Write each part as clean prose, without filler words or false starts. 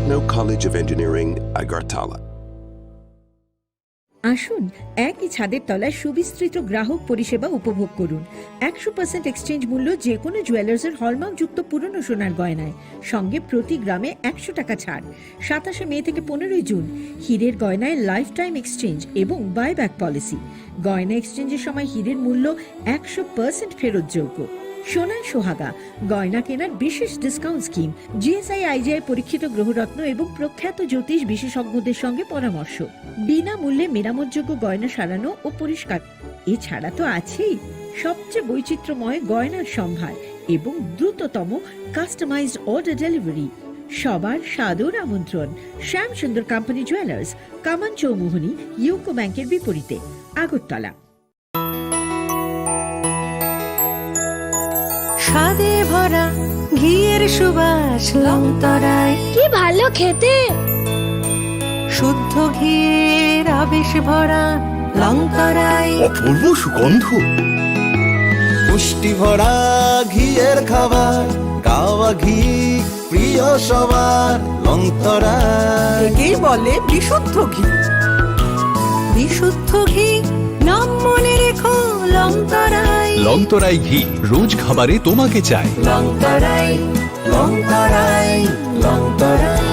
Techno College of Engineering, Agartala. আসুন একই ছাদের তলায় সুবিস্তৃত গ্রাহক পরিষেবা উপভোগ করুন। 100% এক্সচেঞ্জ মূল্য যে কোনো জুয়েলার্সের হলমার্কযুক্ত পুরনো সোনার গয়নায়, সঙ্গে প্রতি গ্রামে 100 টাকা ছাড়। 27 মে থেকে 15 জুন হীরের গয়নায় লাইফ টাইম এক্সচেঞ্জ এবং বাইব্যাক পলিসি। গয়না এক্সচেঞ্জের সময় হীরের মূল্য 100% ফেরতযোগ্য। সোনার সোহাগা গয়না কেনার বিশেষ ডিসকাউন্ট স্কিম, জিএসআই আইজিআই পরীক্ষিত গ্রহরত্ন এবং প্রখ্যাত জ্যোতিষ বিশেষজ্ঞদের সঙ্গে পরামর্শ, বিনামূল্যে মেরামতযোগ্য গয়না সারানো ও পরিষ্কার। এছাড়া তো আছেই সবচেয়ে বৈচিত্র্যময় গয়নার সম্ভার এবং দ্রুততম কাস্টমাইজড অর্ডার ডেলিভারি। সবার সাদর আমন্ত্রণ শ্যাম সুন্দর কোম্পানি জুয়েলার্স, কামান চৌমুহনী, ইউকো ব্যাংকের বিপরীতে, আগরতলা। স্বাদে ভরা ঘিয়ের সুবাস লংতরায়, কি ভালো খেতে। শুদ্ধ ঘিয়ের আবেশ ভরা লংতরায়, অপূর্ব সুগন্ধ, পুষ্টি ভরা ঘিয়ের খাবার, গাওয়া ঘি প্রিয় সবার লংতরায়। একেই বলে বিশুদ্ধ ঘি। বিশুদ্ধ ঘি নাম মনে রেখো লংতরায়। লংতরাই ঘি রোজ খাবারে তোমাকে চাই। লংতরাই, লংতরাই, লংতরাই।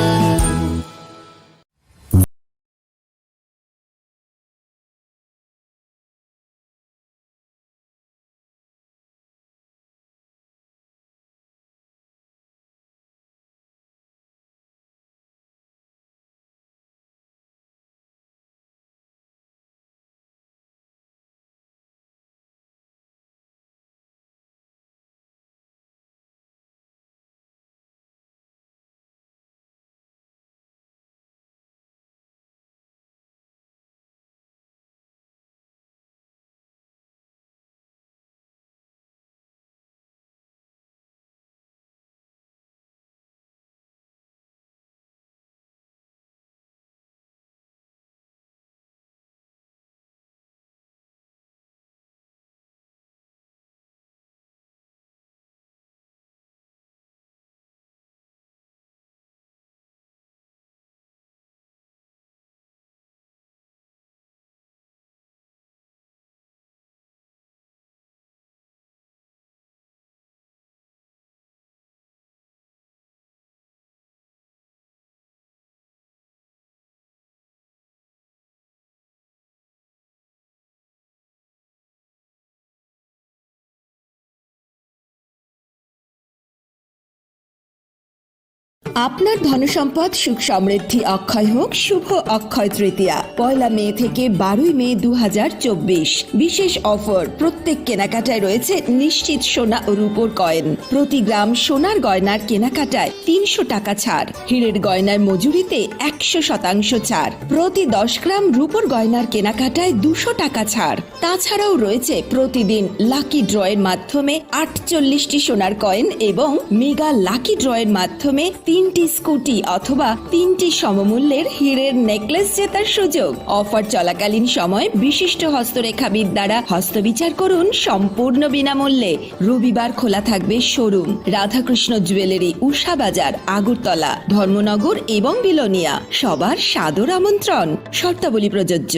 আপনার ধনসম্পদ সুখ সমৃদ্ধি অক্ষয় হোক। শুভ অক্ষয় তৃতীয়া 1 মে থেকে 12 মে 2024। বিশেষ অফার, প্রত্যেক কেনাকাটায় রয়েছে নিশ্চিত সোনা ও রূপোর কয়েন। প্রতি গ্রাম সোনার গয়নার কেনাকাটায় 300 টাকা ছাড়। হীরের গয়নার মজুরিতে 100% ছাড়। প্রতি 10 গ্রাম রূপোর গয়নার কেনাকাটায় 200 টাকা ছাড়। তাছাড়াও রয়েছে প্রতিদিন লাকি ড্রয়ের মাধ্যমে 48টি সোনার কয়েন এবং মেগা লাকি ড্রয়ের মাধ্যমে 3টি স্কুটি অথবা 3টি সমমূল্যের হীরের নেকলেস জেতার সুযোগ। অফার চলাকালীন সময় বিশিষ্ট হস্তরেখাবিদ দ্বারা হস্তবিচার করুন সম্পূর্ণ বিনামূল্যে। রবিবার খোলা থাকবে শোরুম। রাধাকৃষ্ণ জুয়েলারি, উষা বাজার, আগরতলা, ধর্মনগর এবং বিলোনিয়া। সবার সাদর আমন্ত্রণ। শর্তাবলী প্রযোজ্য।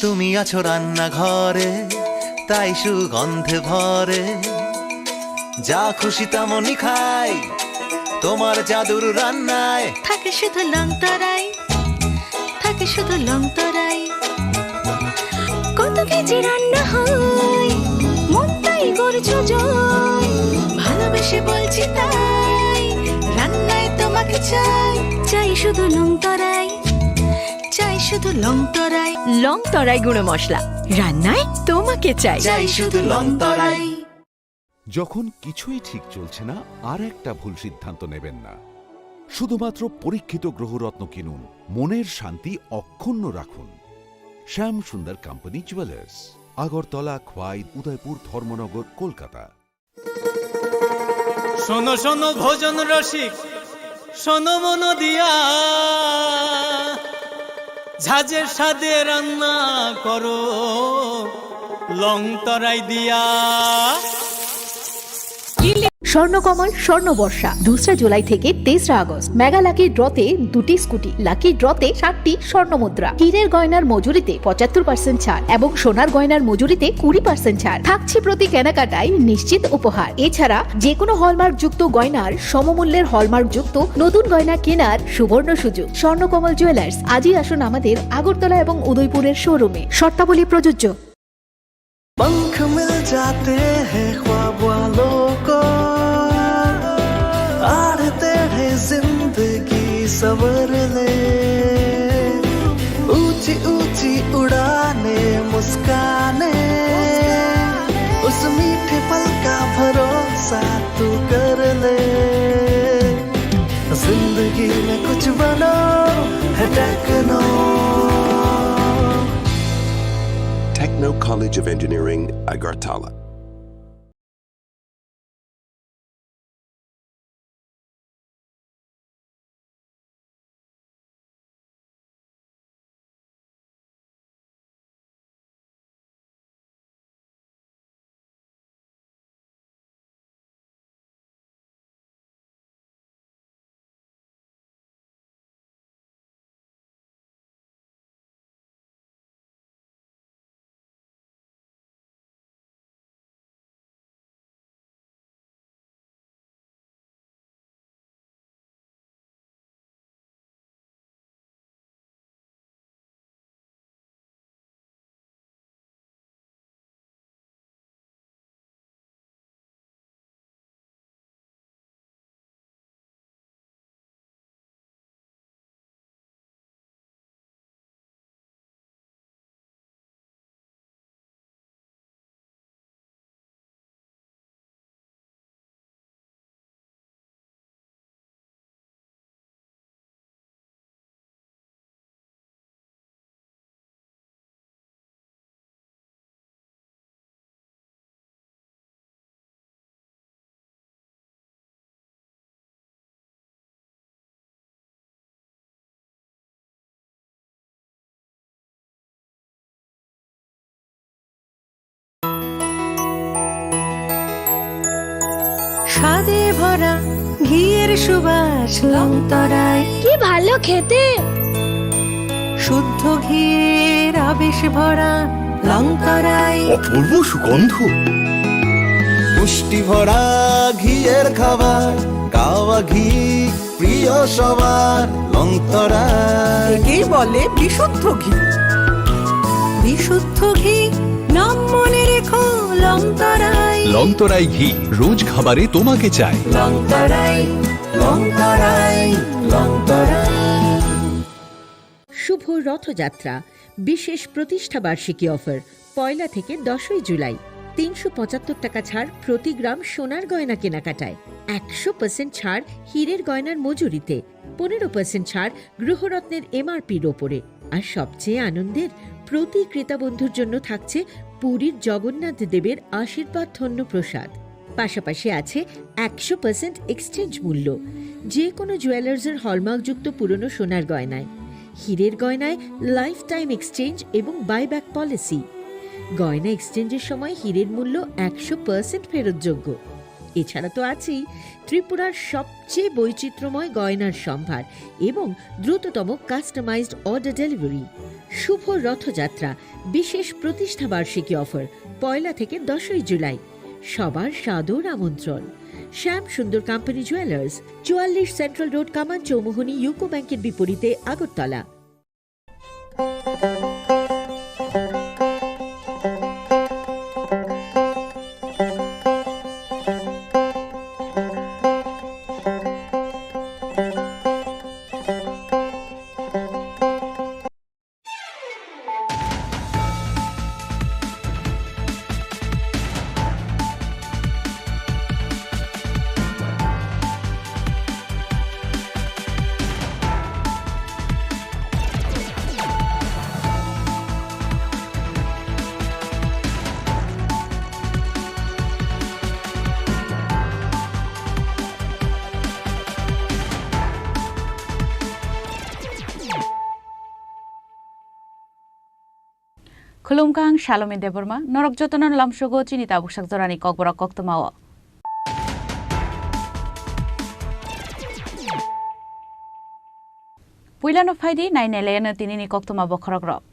তুমি আছো রান্নাঘরে, তাই সুগন্ধে ভরে, যা খুশি তেমনই খাই তোমার জাদুর রান্নায়। থাকে শুধু লংতরাই, থাকে শুধু লংতরাই। কত কেজি রান্না হয়, মন তাই করছো জয়। ভালোবেসে বলছি তাই, রান্নায় তোমাকে চাই। চাই শুধু লংতরাই, চাই শুধু লংতরাই। লংতরাই গুঁড়ো মশলা, রান্নায় তোমাকে চাই। চাই শুধু লংতরাই। যখন কিছুই ঠিক চলছে না, আর একটা ভুল সিদ্ধান্ত নেবেন না। শুধুমাত্র পরীক্ষিত গ্রহরত্ন কিনুন, মনের শান্তি অক্ষুণ্ণ রাখুন। শ্যাম সুন্দর কোম্পানি জুয়েলার্স, আগরতলা, খোয়াই, উদয়পুর, ধর্মনগর, কলকাতা। শোনো শোনো ভোজন রসিক, শোনো মন দিয়া, ঝাঁঝের স্বাদে রান্না করো লংতরাই দিয়া। স্বর্ণকমল স্বর্ণবর্ষা 2 জুলাই থেকে 23 আগস্ট। মেগা লাকি ড্রতে 2টি স্কুটি, লাকি ড্রতে 7টি স্বর্ণমুদ্রা। হীরের গয়নার মজুরিতে 75% ছাড় এবং সোনার গয়নার মজুরিতে 20% ছাড় থাকছে প্রতি কেনাকাটায় নিশ্চিত উপহার। এছাড়া যে কোনো হলমার্ক যুক্ত গয়নার সমমূল্যের হলমার্ক যুক্ত নতুন গয়না কেনার সুবর্ণ সুযোগ। স্বর্ণকমল জুয়েলার্স, আজই আসুন আমাদের আগরতলা এবং উদয়পুরের শোরুমে। শর্তাবলী প্রযোজ্য। पंख मिल जाते हैं ख्वाब वालों को, आड़ते हैं जिंदगी सवर ले, ऊंची ऊंची उड़ाने मुस्काने, उस मीठे पल का भरोसा तू कर ले। जिंदगी में कुछ बनो है techno. Techno College of Engineering, Agartala. স্বাদে ভরা ঘিয়ের সুবাস লংতরায়, কি ভালো খেতে। শুদ্ধ ঘিয়ের আবেশ ভরা লংতরায়, অপূর্ব সুগন্ধ, পুষ্টি ভরা ঘিয়ের খাবার, কাওয়া ঘি প্রিয় সবার লংতরা। একেই বলে বিশুদ্ধ ঘি। বিশুদ্ধ ঘি নাম মনে রেখো লংতরায়। লংতরাই ঘি রোজ খাবারে তোমাকে চাই। লংতরাই লংতরাই লংতরাই। শুভ রথযাত্রা বিশেষ প্রতিষ্ঠা বার্ষিকী অফার 1 থেকে 10 জুলাই। 375 টাকা ছাড় প্রতি গ্রাম সোনার গয়না কেনাকাটায়, 100% ছাড় হীরের গয়নার মজুরিতে, 15% ছাড় গ্রহরত্নের MRPর ওপরে। আর সবচেয়ে আনন্দের, প্রতি ক্রেতা বন্ধুর জন্য থাকছে পুরীর জগন্নাথ দেবের আশীর্বাদ ধন্য প্রসাদ। পাশাপাশি আছে 100% এক্সচেঞ্জ মূল্য যে কোনো জুয়েলার্সের হলমার্কযুক্ত পুরনো সোনার গয়নায়। হীরের গয়নায় লাইফ টাইম এক্সচেঞ্জ এবং বাইব্যাক পলিসি। গয়না এক্সচেঞ্জের সময় হীরের মূল্য 100% ফেরতযোগ্য। এছাড়া তো আছেই ত্রিপুরার সবচেয়ে বৈচিত্র্যময় গয়নার সম্ভার এবং দ্রুততম কাস্টমাইজড অর্ডার ডেলিভারি। শুভ রথযাত্রা বিশেষ প্রতিষ্ঠা বার্ষিকী অফার 1 থেকে 10 জুলাই। সবার সাদর আমন্ত্রণ। শ্যাম সুন্দর কোম্পানি জুয়েলার্স, 44 সেন্ট্রাল রোড, কামান চৌমুহনী, ইউকো ব্যাংকের বিপরীতে, Agartala. Khulumkang Shalome Deborma, Norok Jotonan Lamshogo, Chinita Bushak Zorani Kokbora Koktomawa. Puilano Faidi, Nine Elena Tinini Koktuma Bokorogro.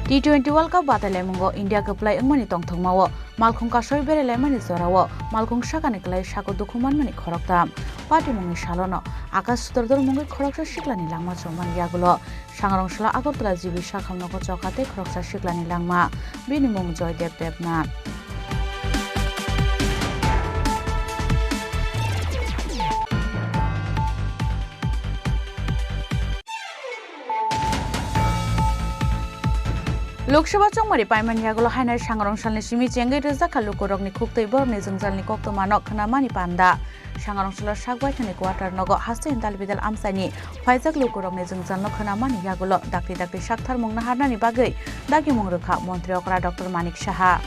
T20 World Cup battle mungo India ke play mani tong thong mawo malkhung ka soi bere le mani zorawo malkhung shakani klai shako dokuman mani khoroktam party mungi shalono akas sutordor mungi khoroksa shiklani langma chongman yagulo sangrong shla agartala jibi shakhamno ko chokate khoroksa shiklani langma bini mung Joydev Devnath Loksawa chongmari paiman yagulo hainai sangrong salni simi chengai reja khalukorokni khuktai borni jungjalni koktomanok khnamani panda sangrong sala sakbai thani quarter nogo haste indal bidal amsani faijak lukorokni jungjalno khnamani yagulo dakti sakthar mungna harnani bagai dagi mungrukha mantri okra Dr. Manik Saha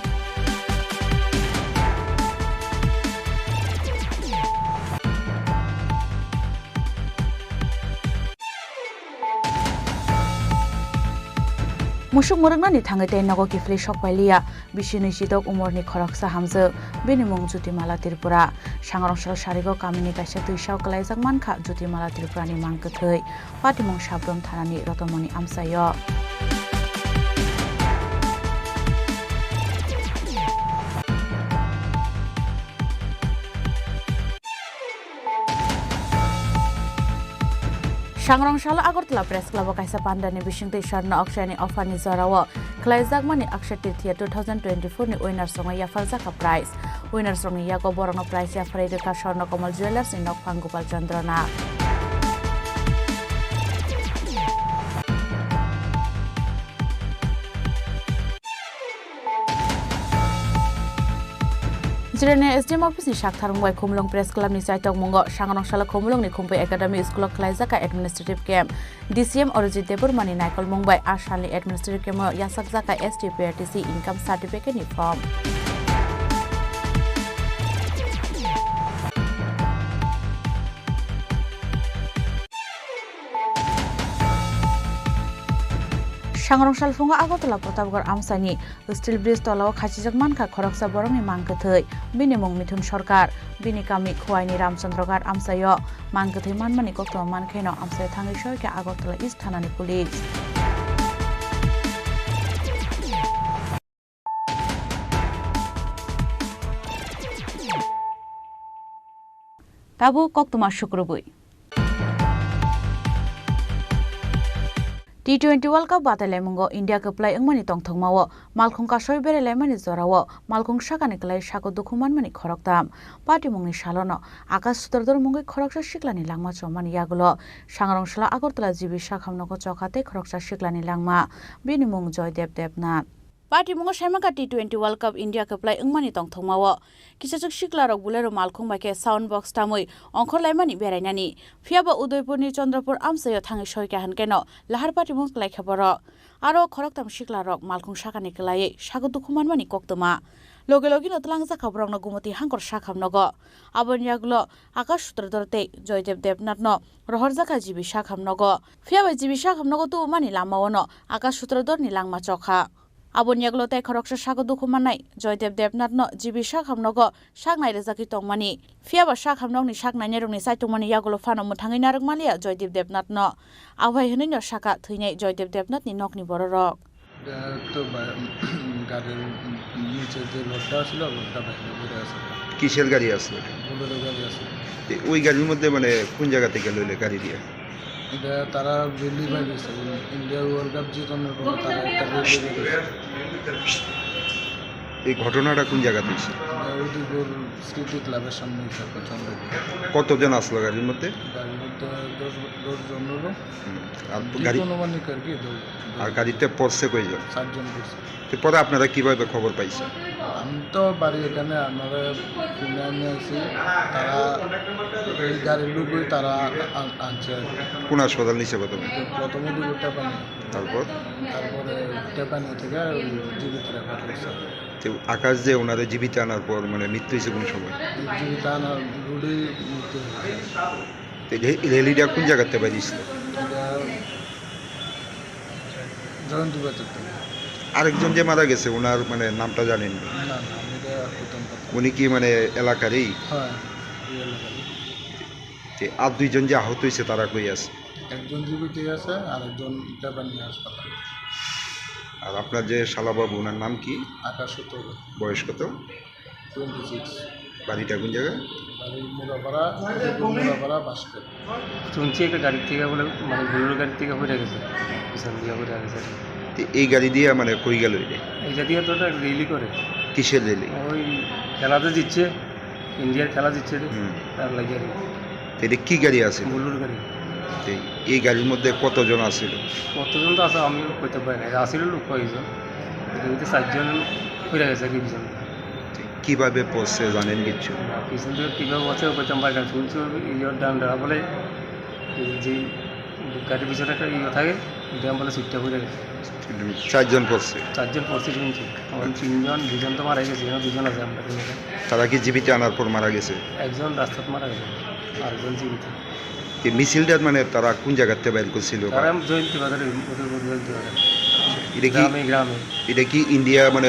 Musuk murungnani thangai tei nago kifli sokpailia bisini sidok umorni khoroksa hamje bini mung Jutimala Tripura sangrong sal sarigo kamini kaisa tuisau kalaijak mankha Jutimala Tripurani mangkethei patimung sabrom thanani Rotomoni amsayo Sangrong Shala Agartala Press Club kaisa pandani bisingtei sarna aksani offerni zorawo khlaijak mani Akshay Tirthia 2024 ni winners songa yafaljaka prize winners songi yago borongno prize yafarai rekha Swarna Kamal Jewelers ni Nokphang Gopal Chandrana Jirene SDM office ni Shaktharung bai Khumlung Press Club ni Saitok Mungo Sangrong Shala Khumlung ni Khumpai Academy School of Khlaijaka Administrative Camp DCM Orjit Deburmani Naikol Mumbai Ashalni Administrative Camp Yasakjaka STPRTC Income Certificate ni form Sangrong Salfunga Agartala Protapgarh Amsani Steel Bridge tolao khachijak mankha khoroksa borongni mangkethei bini mung Mithun Sarkar bini kami Khuaini Ramchandragarh amsayo mangkethei manmani koktoma mankhaino amsai thangai soike Agartala East Thanani Police Tabu koktoma Shukrubui T20 World Cup battle mungo India ke play engmani tongthong mawo malkhung ka soi bere lemani zorawo malkhung sakani klai sako dokuman mani khoroktam party mungni shalono akas sutordor mungi khoroksa shiklani langma chomani yagulo sangrong sala Agartala jibi sakhamno ko chokhate khoroksa shiklani langma bini mung Joydev Devnath Party mungo Saimaka T20 World Cup India ke play engmani tongthong mawo kisachuk shiklarok bulero malkhung baike sound box tamui ongkhor laimani berainani phiaba Udaipurni Chandrapur amsayo thangai soike hankeno lahar party mung klai khabaro aro khoroktam shiklarok malkhung sakani klai sago dokuman mani koktoma loge notlang jaka borokno gumoti hangkor sakhamnogo abon yagulo Akash Sutrodorte Joydev Devnath no rohor jaka jibi sakhamnogo phiaba jibi sakhamnogo tu mani lamawono Akash Sutrodorni langma chokha Abon yaglo tai khoroksa sago dokumanai Joydev Devnath no jibi sakhamnogo saknai rejaki tongmani phiaba sakhamnokni saknai nerungni saitongmani yaglo phano muthangai narokmalia Joydev Devnath no awhai hini no saka thuinai Joydev Devnath ni nokni bororok তো গাড়ির নিচে যে লোডটা ছিল লোডটা বাইরে ঘুরে আছে কিসের গাড়ি আছে বোলেরো গাড়ি আছে ওই গাড়ির মধ্যে মানে কোন জায়গা থেকে লইলে গাড়ি দিয়ে এটা তারা রেলি বাইরেছে ইন্ডিয়া ওয়ার্ল্ড কাপ জিতানোর পর তারা একটা রেলি বাইরেছে এই ঘটনাটা কোন জায়গাতে হয়েছে উদয়পুর স্মৃতি ক্লাবের সামনে কতজন আসলো গাড়ির মধ্যে গাড়ির মধ্যে 10 জন হলো আর গাড়ি অনুমানিক আর কি আর গাড়িতে পড়ছে কয়জন 7 জন পড়ছে তো পরে আপনারা কিভাবে খবর পাইছেন আমি তো বাড়ি এখানে আমরা ফোনে নিয়ে আসি তারা এই গাড়ির লোকই তারা আনছে কোন হাসপাতাল নিচে প্রথমে দুটো টেপানি তারপরে টেপানি থেকে জীবিত রাখা হয়েছে তো আকাশ যে ওনারে জীবিত আনার পর মানে মৃত্যু হয়েছে কোন সময় জীবিত আনার রোডে মৃত্যু হয়েছে রেলিটা কোন জায়গাতে বাড়িয়েছিল জয়ন্তী বাজার আরেকজন যে মারা গেছে ওনার মানে নামটা জানেন না উনি কি মানে এলাকারই হ্যাঁ আর দুইজন যে আহত হয়েছে তারা কই আছে? একজন জীবিত আছে আর একজন ব্যাপারী হাসপাতাল। আর আপনার যে শালাবাবু ওনার নাম কি? আকাশ সত্তর, বয়স কত? 26। বাড়িটা কোন জায়গায়? বাড়ি মুরাপাড়া বাসকে। শুনছি একটা গাড়ির থেকে বলে মানে বুলেরো গাড়ির থেকে পড়ে গেছে, পিছন দিয়ে পড়ে গেছে। এই গাড়ি দিয়ে মানে কই গেল? এইটা দিয়ে তো রেলি করে। কিসের রেলি? ওই খেলাতে জিতছে, ইন্ডিয়ার খেলা জিতছে তার লাগে আর এটা কি গাড়ি আছে? বুলেরো গাড়ি। এই গাড়ির মধ্যে কতজন আছিল? কতজন তো আছে আমি কইতে পারি না, আসলে লোক কয়েকজন, এদিকে 4জন পড়ে গেছে কি পিছন। কিভাবে পড়ছে জানেন কিছু? পিছন থেকে কীভাবে বসে কইতাম পারি না, শুনছি ইয়ের ডান ডানা বলে যে গাড়ির পিছনে একটা ইয়ে থাকে ড্যাম বলে সিটটা পড়ে গেছে। 4জন পড়ছে? 4জন পড়ছে শুনছি, আমার 3জন, 2জন তো মারা গেছে, 2জন আছে আমরা। তারা কি জীবিত আনার পর মারা গেছে? একজন রাস্তাত মারা গেছে, আরেকজন জীবিত। এই মিছিলটা মানে তারা কোন জায়গাতে বের করছিল? তারা জয়ন্তী বাজারে, জয়ন্তী বাজারে এটা কি গ্রামে? এটা কি ইন্ডিয়া মানে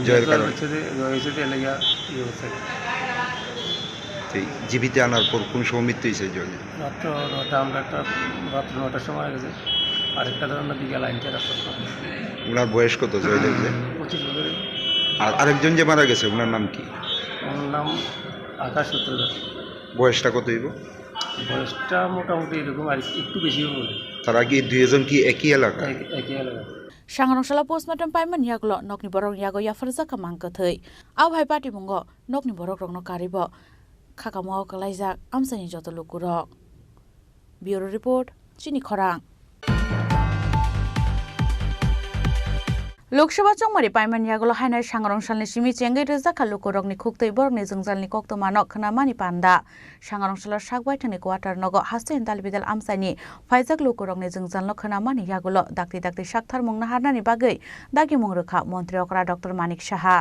জয়ের কারণে জীবিত আনার পর কোন সময় মৃত্যু হয়েছে? জয় রাত্র 9টা, আমরা একটা রাত্র 9টার সময় গেছে, আরেকটা ধরেন না বিকেল 9টা রাস্তা। ওনার বয়স কত জয়দেব? 25 বছরের। আর আরেকজন যে মারা গেছে ওনার নাম কি? ওনার নাম আকাশ সূত্রধর। বয়সটা কত হইব? বয়সটা মোটামুটি এরকম আর একটু বেশিও বলে। তারা কি দুইজন কি একই এলাকা? একই এলাকা। Sangarongshalla postmortem paiman yaglo nokni borok yago yafarza kamang kathei aw bhai party mungo nokni borok rokno karibo khakamo kalaijak amsani joto lukurok. Bureau report Chini Khorang. Lok Sabha চংমারি পাইমান ইয়াগুলো হাইনার সাংরংশালনি সিমি চেঙ্গাই রেজা খালুকরকনি খুকতই বরকনি জংজালনি কক্তমানক খনামানি পান্ডা সাংরংশালার সাকবাইথানি কোয়ার্টার নগ হাস্তেন দালবিদাল আমসাইনি ফাইজাক লোকরকনি জংজালনো খনামানি ইয়াগুলো দাকতি দাকতি সাকথার মুংনা হারনানি বাগৈ দাগি মুংরখা মন্ত্রী অকরা ডক্টর মানিক সাহা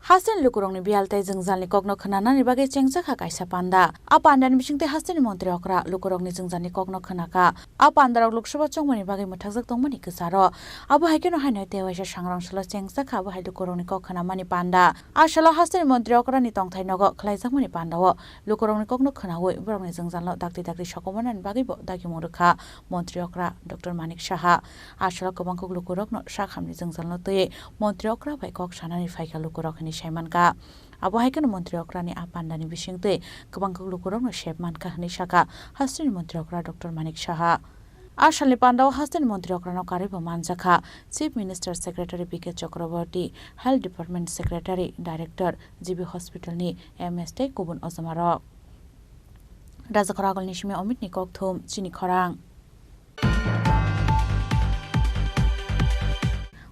হাসেন লুকুরংনি বিয়ালতাই জংজাलनि कग्न खनानानि बागै चेंगजाखा कायसा पान्दा आ पान्दानि बिसिंते हासनि मन्त्री अकरा लुकुरंनि जंजालनि कग्न खनाका आ पान्दाराव लोकसभा चंगमनि बागै मथाकजाक दंमनि गोसारो आबो हायकेनो हायनो तेवाइसा सांग्रांसला चेंगजाखा बो हाय लुकुरंनि कखनामानि पान्दा आसला हासनि मन्त्री अकरानि तंथाय नग खलायजाकमनि पान्दाव लुकुरंनि कग्न खनावै बरंनि जंजालनो दाक्ति दाक्ति सकमनानि बागैबो दागि मुरखा मन्त्री अकरा डक्टर मानिक साहा आसला गोबांखौ लुकुरंनो साखामनि जंजालनो तयै मन्त्री अकरा बाय कक सानानि फायखा लुकुरंनि Shaimanka Abo Haikan Montri Okrani Apandani Bishingte Kabangku Lukurong Shep Manka Nishaka Hastin Montri Okra Dr. Manik Shaha Ashali Pandao Hastin Montri Okrano Karibo Manzaka Chief Minister Secretary P.K. Chakraborty Health Department Secretary Director GB Hospital Ni MST Kubun Ozamaro Razakaragol Nishime Omit Nikok Thum Chini Khorang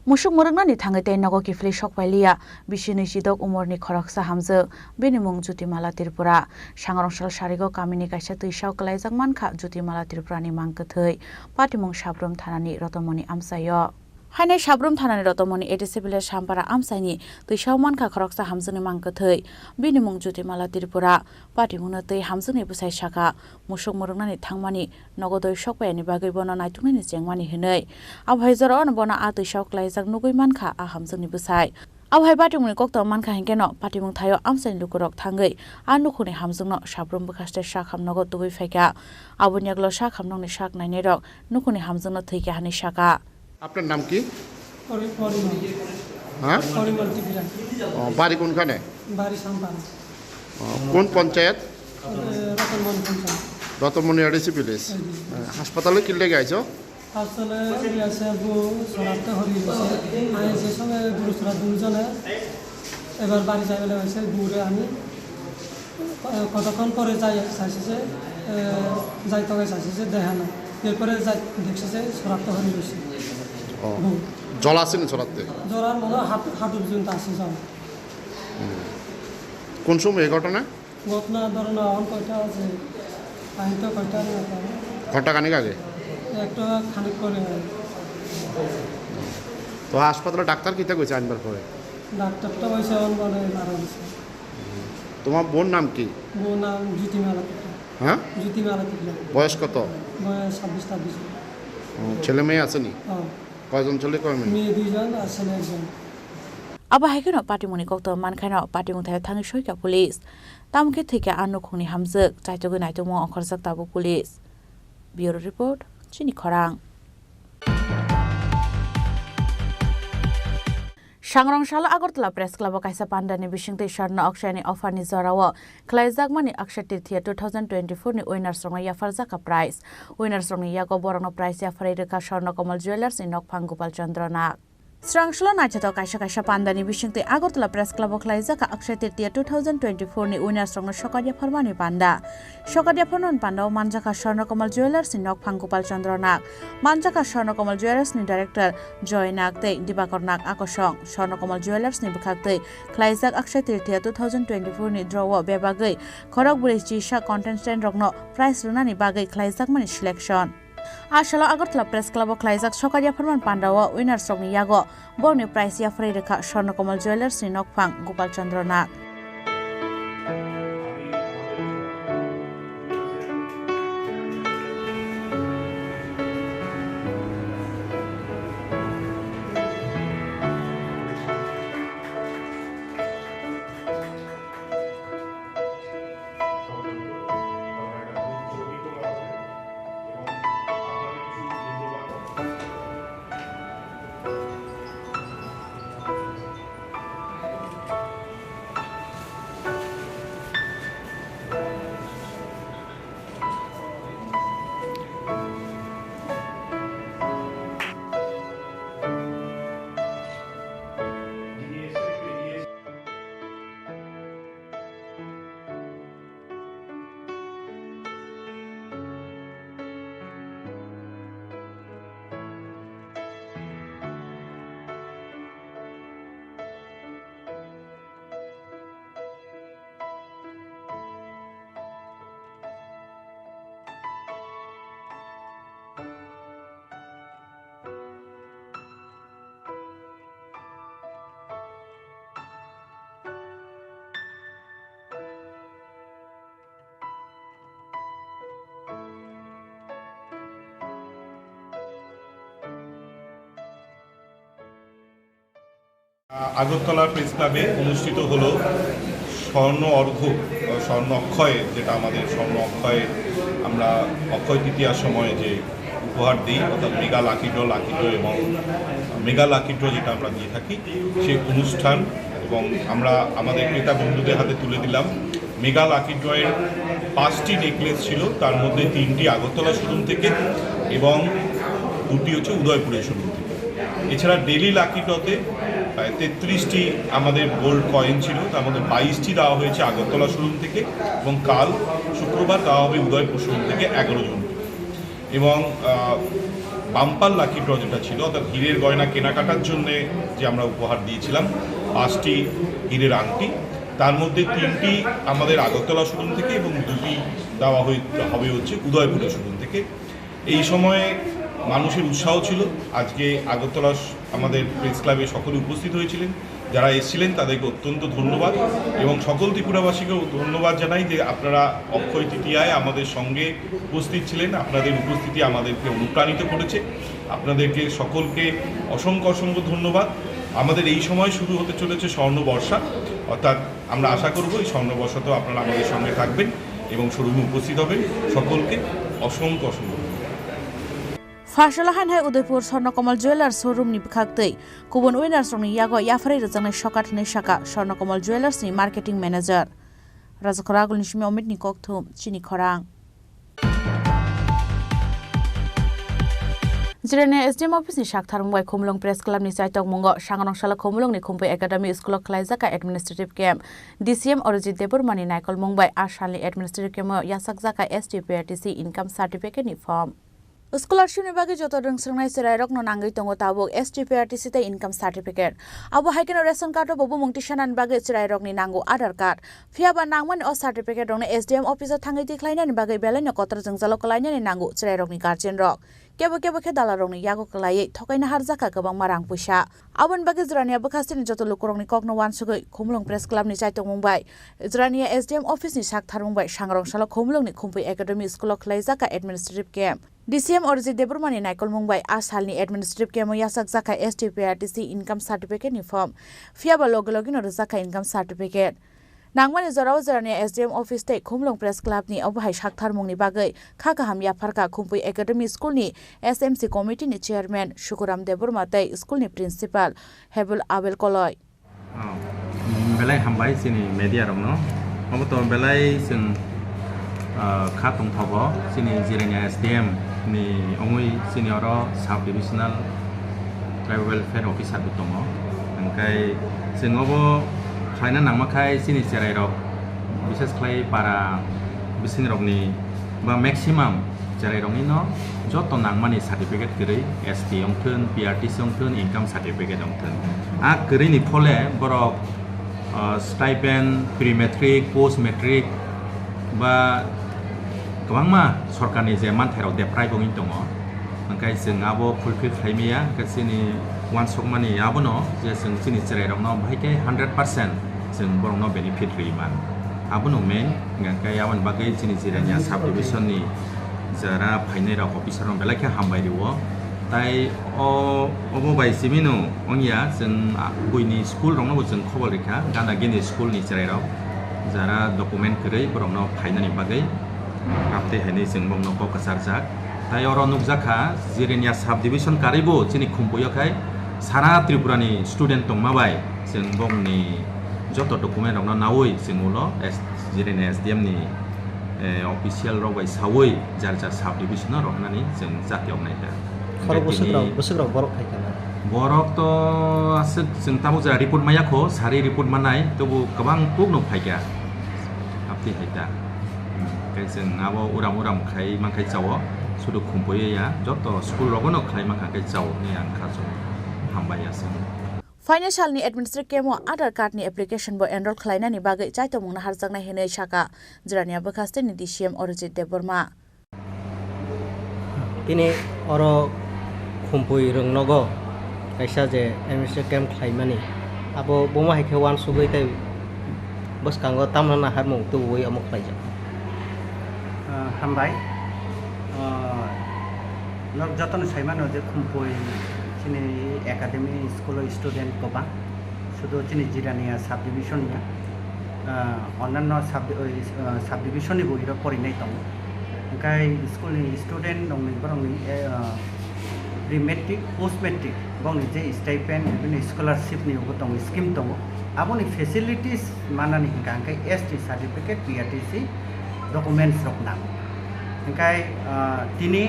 Musuk murungnani thangai tei nago kifli sokpailia bisini sidok umorni khoroksa hamje benimung Jutimala Tripura sangrongshal sarigo kamini kaisa tuisau kalaijak mankha Jutimala Tripurani mangkathei patimung sabrum thanani rotomoni amsayo Hainai sabrum thanani rotomoni etisibile sampara amsaini tuisau mankha khoroksa hamjeni mangkathei benimung Jutimala Tripura patimungno tei hamjeni busai saka musuk murungnani thangmani nogodoi sokpaini bagui bono naitunani jengmani hinei abhaijaro bono a tuisau kalaijak nugui mankha a hamjeni busai Awhai patimungni kokto mankha hingkeno patimung thayo amsaini lukurok thangai a nukhuni hamjungno sabrum bukhaste sakham nogo tubui faika aboni aglo sakham nongni sak nainai rok nukhuni hamjungno theikia hani saka আপনার নাম কি? হ্যাঁ বাড়ি কোনখানে? বাড়ি সাম্পান কোন panchayat? Ratanmani ADC village হাসপাতালে কি লেগে আইছো? হাসপাতালে আছে গো সরাতে হরি গেছে আমি যে সময় গুরুসরা দুজনে এবার বাড়ি যাইলে হয়েছে ঘুরে আমি কতক্ষণ পরে যাই চাইছে যাইতে চাইছে দেখা না এরপরে যাই দেখছে যে সরাতে হরি গেছে জল আসেনি সরাতে? জল মনে হাঁটু পর্যন্ত আসে জল কোন সময় এই ঘটনা? ঘটনা ধরুন এখন কয়টা আছে আমি তো কয়টা ঘন্টা খানিক আগে একটা খানিক করে তো হাসপাতালে ডাক্তার কিতা কইছে আনবার পরে? ডাক্তারটা বলছে এখন বলে মারা গেছে তোমার বোন নাম কি? বোন নাম জ্যোতিমালা হ্যাঁ জ্যোতিমালা বয়স কত? বয়স 26-27 ছেলে মেয়ে আসেনি? কয়জন ছেলে কয় মেয়ে? মেয়ে 2জন আর ছেলে 1জন abo haikeno patimoni kokto mankhano patimung thai thangi soika police tamke theke anu khungni hamjak chaitogo naitomo okhorjak tabo police bureau report chini khorang Sangrongshalo Agartala Press Club kaisa pandani bisingtei Sharna Akshani offerni jorao khlaijak Akshay Tirthia 2024 ni winners rong yafarjaka prize winners rong yago borangno prize yafarai reka Sharna Kamal Jewelers in Nokphang Gopal Chandra Nag Srangshalo naithato kaisa pandani bisingtei Agartala Press Club khlaijaka Akshay Tirthia 2024 ni winners rong Sokadia Farmani Panda Sokadia Farman Panda manjaka Sharna Kamal Jewelers in Nokphang Gopal Chandra Nag manjaka Sharna Kamal Jewelers ni director Joy Nag tei Dibakar Nag akosong Sharna Kamal Jewelers ni bukhaktei khlaijak Akshay Tirthia 2024 ni draw bebagai khorok buri chisa contestant rokno prize runani bagai khlaijak mani selection Ashalo Agartala Press Club khlaijak Sokadia Farman Pandawa winners rokni yago borni prize yafarai reka Sharna Kamal Jewelers ni Nokphang Gopal Chandra Nag Agartala press ক্লাবে অনুষ্ঠিত হলো স্বর্ণ অর্ঘ্য স্বর্ণ অক্ষয় যেটা আমাদের স্বর্ণ অক্ষয় আমরা অক্ষয় তৃতীয়ার সময় যে উপহার দিই অর্থাৎ মেগা লাকি ড্র এবং মেগা লাকি ড্র যেটা আমরা দিয়ে থাকি সেই অনুষ্ঠান এবং আমরা আমাদের ক্রেতা বন্ধুদের হাতে তুলে দিলাম মেগা লাকি ড্রয়ের 5টি নেকলেস ছিল তার মধ্যে 3টি আগরতলা শোরুম থেকে এবং 2টি হচ্ছে উদয়পুরের শোরুম থেকে এছাড়া ডেলি লাকি ড্রতে 33টি আমাদের গোল্ড কয়েন ছিল তার মধ্যে 22টি দেওয়া হয়েছে আগরতলা শোরুম থেকে এবং কাল শুক্রবার দেওয়া হবে উদয়পুর শোরুম থেকে 11 জন এবং বাম্পার লাকি ড্র যেটা ছিল অর্থাৎ হীরের গয়না কেনাকাটার জন্য যে আমরা উপহার দিয়েছিলাম 5টি হীরের আংটি তার মধ্যে 3টি আমাদের আগরতলা শোরুম থেকে এবং 2টি দেওয়া হবে হচ্ছে উদয়পুরের শোরুম থেকে এই সময়ে মানুষের উৎসাহ ছিল আজকে আগরতলা আমাদের প্রেস ক্লাবে সকলে উপস্থিত হয়েছিলেন যারা এসেছিলেন তাদেরকে অত্যন্ত ধন্যবাদ এবং সকল ত্রিপুরাবাসীকেও ধন্যবাদ জানাই যে আপনারা অক্ষয় তৃতীয়ায় আমাদের সঙ্গে উপস্থিত ছিলেন আপনাদের উপস্থিতি আমাদেরকে অনুপ্রাণিত করেছে আপনাদেরকে সকলকে অসংখ্য ধন্যবাদ আমাদের এই সময় শুরু হতে চলেছে স্বর্ণবর্ষা অর্থাৎ আমরা আশা করব এই স্বর্ণবর্ষাতেও আপনারা আমাদের সঙ্গে থাকবেন এবং শোরুমে উপস্থিত হবেন সকলকে অসংখ্য Farsalahan hai Udaipur Sharna Kamal Jewelers showroom ni bukhaktei kubun winners rong yago yafarai rajang shokat ne shaka Sharna Kamal Jewelers ni marketing manager Rajakoragul nishmi omit ni kokthum chini khorang Jirene SDM office ni shaktharung bai Khumlung Press Club ni saitok mungo Sangrongshalo Khumlung ni Khumpai Academy School khlaijaka administrative camp DCM Orjit Deburmani Naikol Mumbai Ashali administrative camp yasakjaka STPRTC income certificate ni form Scholarship ni bagi joto rungsrungnai serairok no nangai tongo tabuk STPRTC te income certificate abo haikeno ration card bobo mungtisanan bagi serairok ni nango Aadhaar card phiaba nangman o certificate rong SDM office thangai tiklaina ni bagi belai no kotor jongjalo kalaina ni nango serairok ni guardian rok केबो केबो खे दालारंनि यागो कलायै थकायना हारजाखा गोबां मारां पैसा आबन बागे जरानिया बखास्तिनि जत लोकरंनि ककनो वानसुगै खुमलुं press क्लाबनि चाइटं मुंबाय जरानिया SDM अफिसनि साकथार मुंबाय सांग्रंसालो खुमलुंनि खुम्पै academy स्कुलाव खलायजाका administrative camp DCM Arijit देबरमानि नायकल मुंबाय आसालनि एडमिनिस्ट्रेटिभ केम्प यासाक जाका STPRTC इनकाम सार्टिफिकेटनि फर्म फियाबा लगलगिनो रजाका इनकाम सार्टिफिकेट नांगमानि जराव जरानिया SDM अफिस ते खुमलुं प्रेस क्लाबनि अबहाय साकथार मुंनि बागै खाकाहाम याफारका खुम्पै एकाडेमि स्कुलनि SMC कमिटिनि चेयारमेन शुकुराम देबरमा तै स्कुलनि प्रिन्सिपाल हेबुल आबेल कलय बेलाय हामबाय जोंनि मेडियारावनो अबत बेलाय जों खातुं थाबो जोंनि जिरायनाय SDM नि अङै जोंनि अर साब डिभिजनाल ट्राइबेल वेलफेयर अफिसारबो दङ ओंखाय जोङावबो खायना नांमाखाय जोंनि जेरायरक बिसेस खाय बारा बिसिनि रकनि बा मेक्सिमाम जेरायरकनि न जत नांमानि सार्टिफिकेट गरै ST अंथोन PRTC अंथोन इनकाम सार्टिफिकेट अंथोन आ गरैनि फले बरक stipend pre matric post matric बा गोबांमा सरकारनि जे मानथायराव देप्राय बङि दङ ओंखाय जों आबो फुलफिल खालामैया जोंनि वानसकमानि आबो न जे जों जोंनि जेरायरकनो बाहायके 100% जों बरंनो बेनिफिट होयोमान आबो न मेन ओंखाय आवन बागै जोंनि जिरायनाया साब डिभिजननि जरा फाइनाल अफिसार बेलायखे हामबाय दिवो ताई अबो बायसिमिनो अंगिया जों बुइनि स्कुल रंनो जों खबर रेखा गाना गेनि स्कुलनि जेरायराव जरा डकुमेन्ट करै बरंनो फाइनालनि बागै आपते हैनै जों बंनो ककासार जाक ताई अर नुकजाखा जिरेनिया साब डिभिजन कारिबो जोंनि खुम्पयखाय सारा त्रिपुरानि स्टुडेन्ट दंमाबाय जों बंनि जत डकुमेन्ट रंनो नावै जों उलो जिरेनिया SDM नि अफिसियेल रबाय सावै जार जार साब डिभिजन रहनानै जों जातियाव नायदा बोसोराव बरक खायखाना बरक तो आसे जों ताबो जा रिपोर्ट मायाखो सारि रिपोर्ट मानाय तबो गोबां पुग न फायगा आपति हैदा जों आबो उराम उराम खाय माखाय जावो सुदु खुम्पयया जत स्कुल रगनो खाय माखाय जावो नि आं खाजो हामबायासो फाइनेन्सियलनि एडमिनिस्ट्रेटिभ केमो आधार कार्डनि एप्लिकेशनबो एनरोल खालायनायनि बागै चाइटमुंनो हारजांनाय हेनै शाखा जिरानिया बखास्तेनि DCM अरजित देबरमा दिनै अर खुम्पै रोंनगो कायसा जे एडमिनिस्ट्रेटिभ केम्प खालायमानि आबो बमा हायखे वान सुगै ताय बसकांगो तामना हारमौ तुवै अमु खालायजा हामबाय नक जतन साइमानो जे खुम्पै चिनि एकाडेमी स्कुल स्टूडेंट गोबां शुद्ध चिनि जिरानिया साब डिविजननिया अन्यान्य साब डिविजननि बहिरा फरायनाय दं ओंखाय स्कुलनि स्टूडेंट दंनि प्रि मेट्रिक पोस्ट मेट्रिक गावनि जे स्टाइपेन्ड बिदिनो स्कलारशिपनि दं स्किम दं आबोनि फेसिलिटिस मानानि हिंखाय ST सार्टिफिकेट PRTC डकुमेन्ट्स रक नांगौ ओंखाय दिनै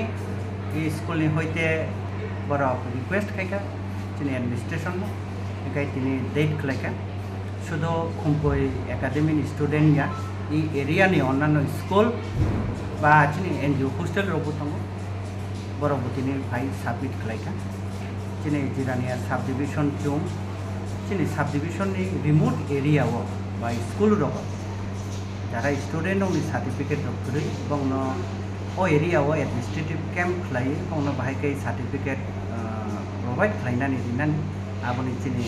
स्कुलनि हयते बरक रिक्वेस्ट खायका चिनि एडमिनिस्ट्रेशन ओंखाय दिनै डेट खालायका शुद्ध खुम्पै एकाडेमिनि स्टूडेंट या इ एरियानि अन्यान्य स्कुल बा चिनि NGO हस्टेल रबो दं बरक दिनै भाई साबमिट खालायका चिनि जिरानिया सब डिविजन जों चिनि सब डिविजननि रिमोट एरियाव बा स्कुल रब जरा स्टूडेंट दंनि सार्टिफिकेट रखरै बंनो ओ एरियाव एडमिनिस्ट्रेटिभ केम्प खालायो बंनो बाहायकै सार्टिफिकेट प्रोवाइड खालायनानै दिनानै आबोनि चिनि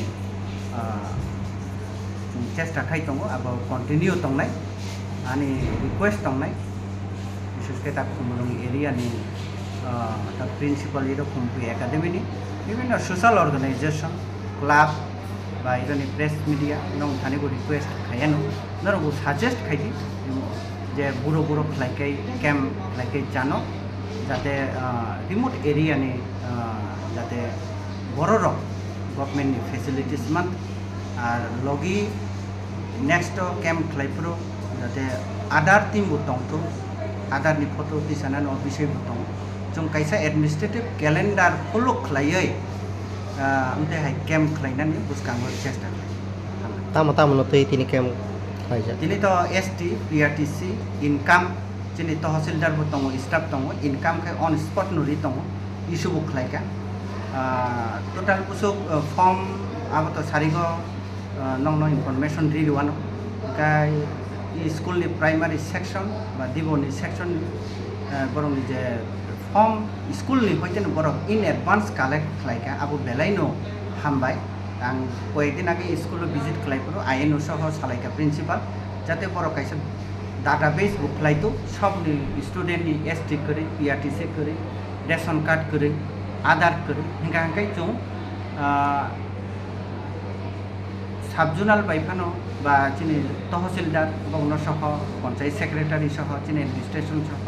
चेष्टा खाय दङ आबो कन्टिन्यू दंनाय आनि रिक्वेस्ट दंनाय विशेषकै ता खुमलुं एरियानि ता प्रिन्सिपल इरो खुम्पै एकाडेमिनि विभिन्न सोशल अर्गानाइजेशन क्लाब बा इरोनि प्रेस मीडिया नों थानेको रिक्वेस्ट खायानो नरगो सजेस्ट खायदि जे बुरो बुरो खालायकै केम्प खालायकै जानो जाते रिमोट एरियानि जाते बरो रक गभर्नमेन्टनि फेसिलिटिस मान आर लगी नेक्स्ट केम्प खालायफोरो जाते आधार टीम बुतंथो आधारनि फटो दिसानान अफिसै बुतं जों कायसा एडमिनिस्ट्रेटिभ कैलेंडार फलो खालायै ओमफ्राय हाय केम्प खालायनानै बुसकांगो चेष्टा तामा तामा तै तिनि केम्प खालायजा दिनै तो ST PRTC इनकाम दिनै तहसिलदार दङ स्टाफ दङ इनकाम खाय अन स्पट नुरि दङ इशुबो खालायका टोटाल पुसुक फर्म आबो तो सारिगो नंनो इनफरमेशन रिवानो गाय स्कुलनि प्राइमारि सेक्शन बा दिबोनि सेक्शन बरंनि जे फर्म स्कुलनि हयते बरफ इन एडभान्स कालेक्ट खालायखा आबो बेलायनो हामबाय आं कयेकदिन आगे स्कुल भिजिट खालायफोर आइएनओ सह सालायखा प्रिन्सिपाल जाते बरफ कायसे डाटाबेस बुक खालायतो सबनि स्टुडेन्टनि एसटी करी पीआरटीसी करी रेशन कार्ड करी आधार करी हिंगा हिंगाय जों साबजुनाल बायफानो बा चिनि तहसिलदार गवर्नर सह पंचायत सेक्रेटारि सह चिनि एडमिनिस्ट्रेशन सह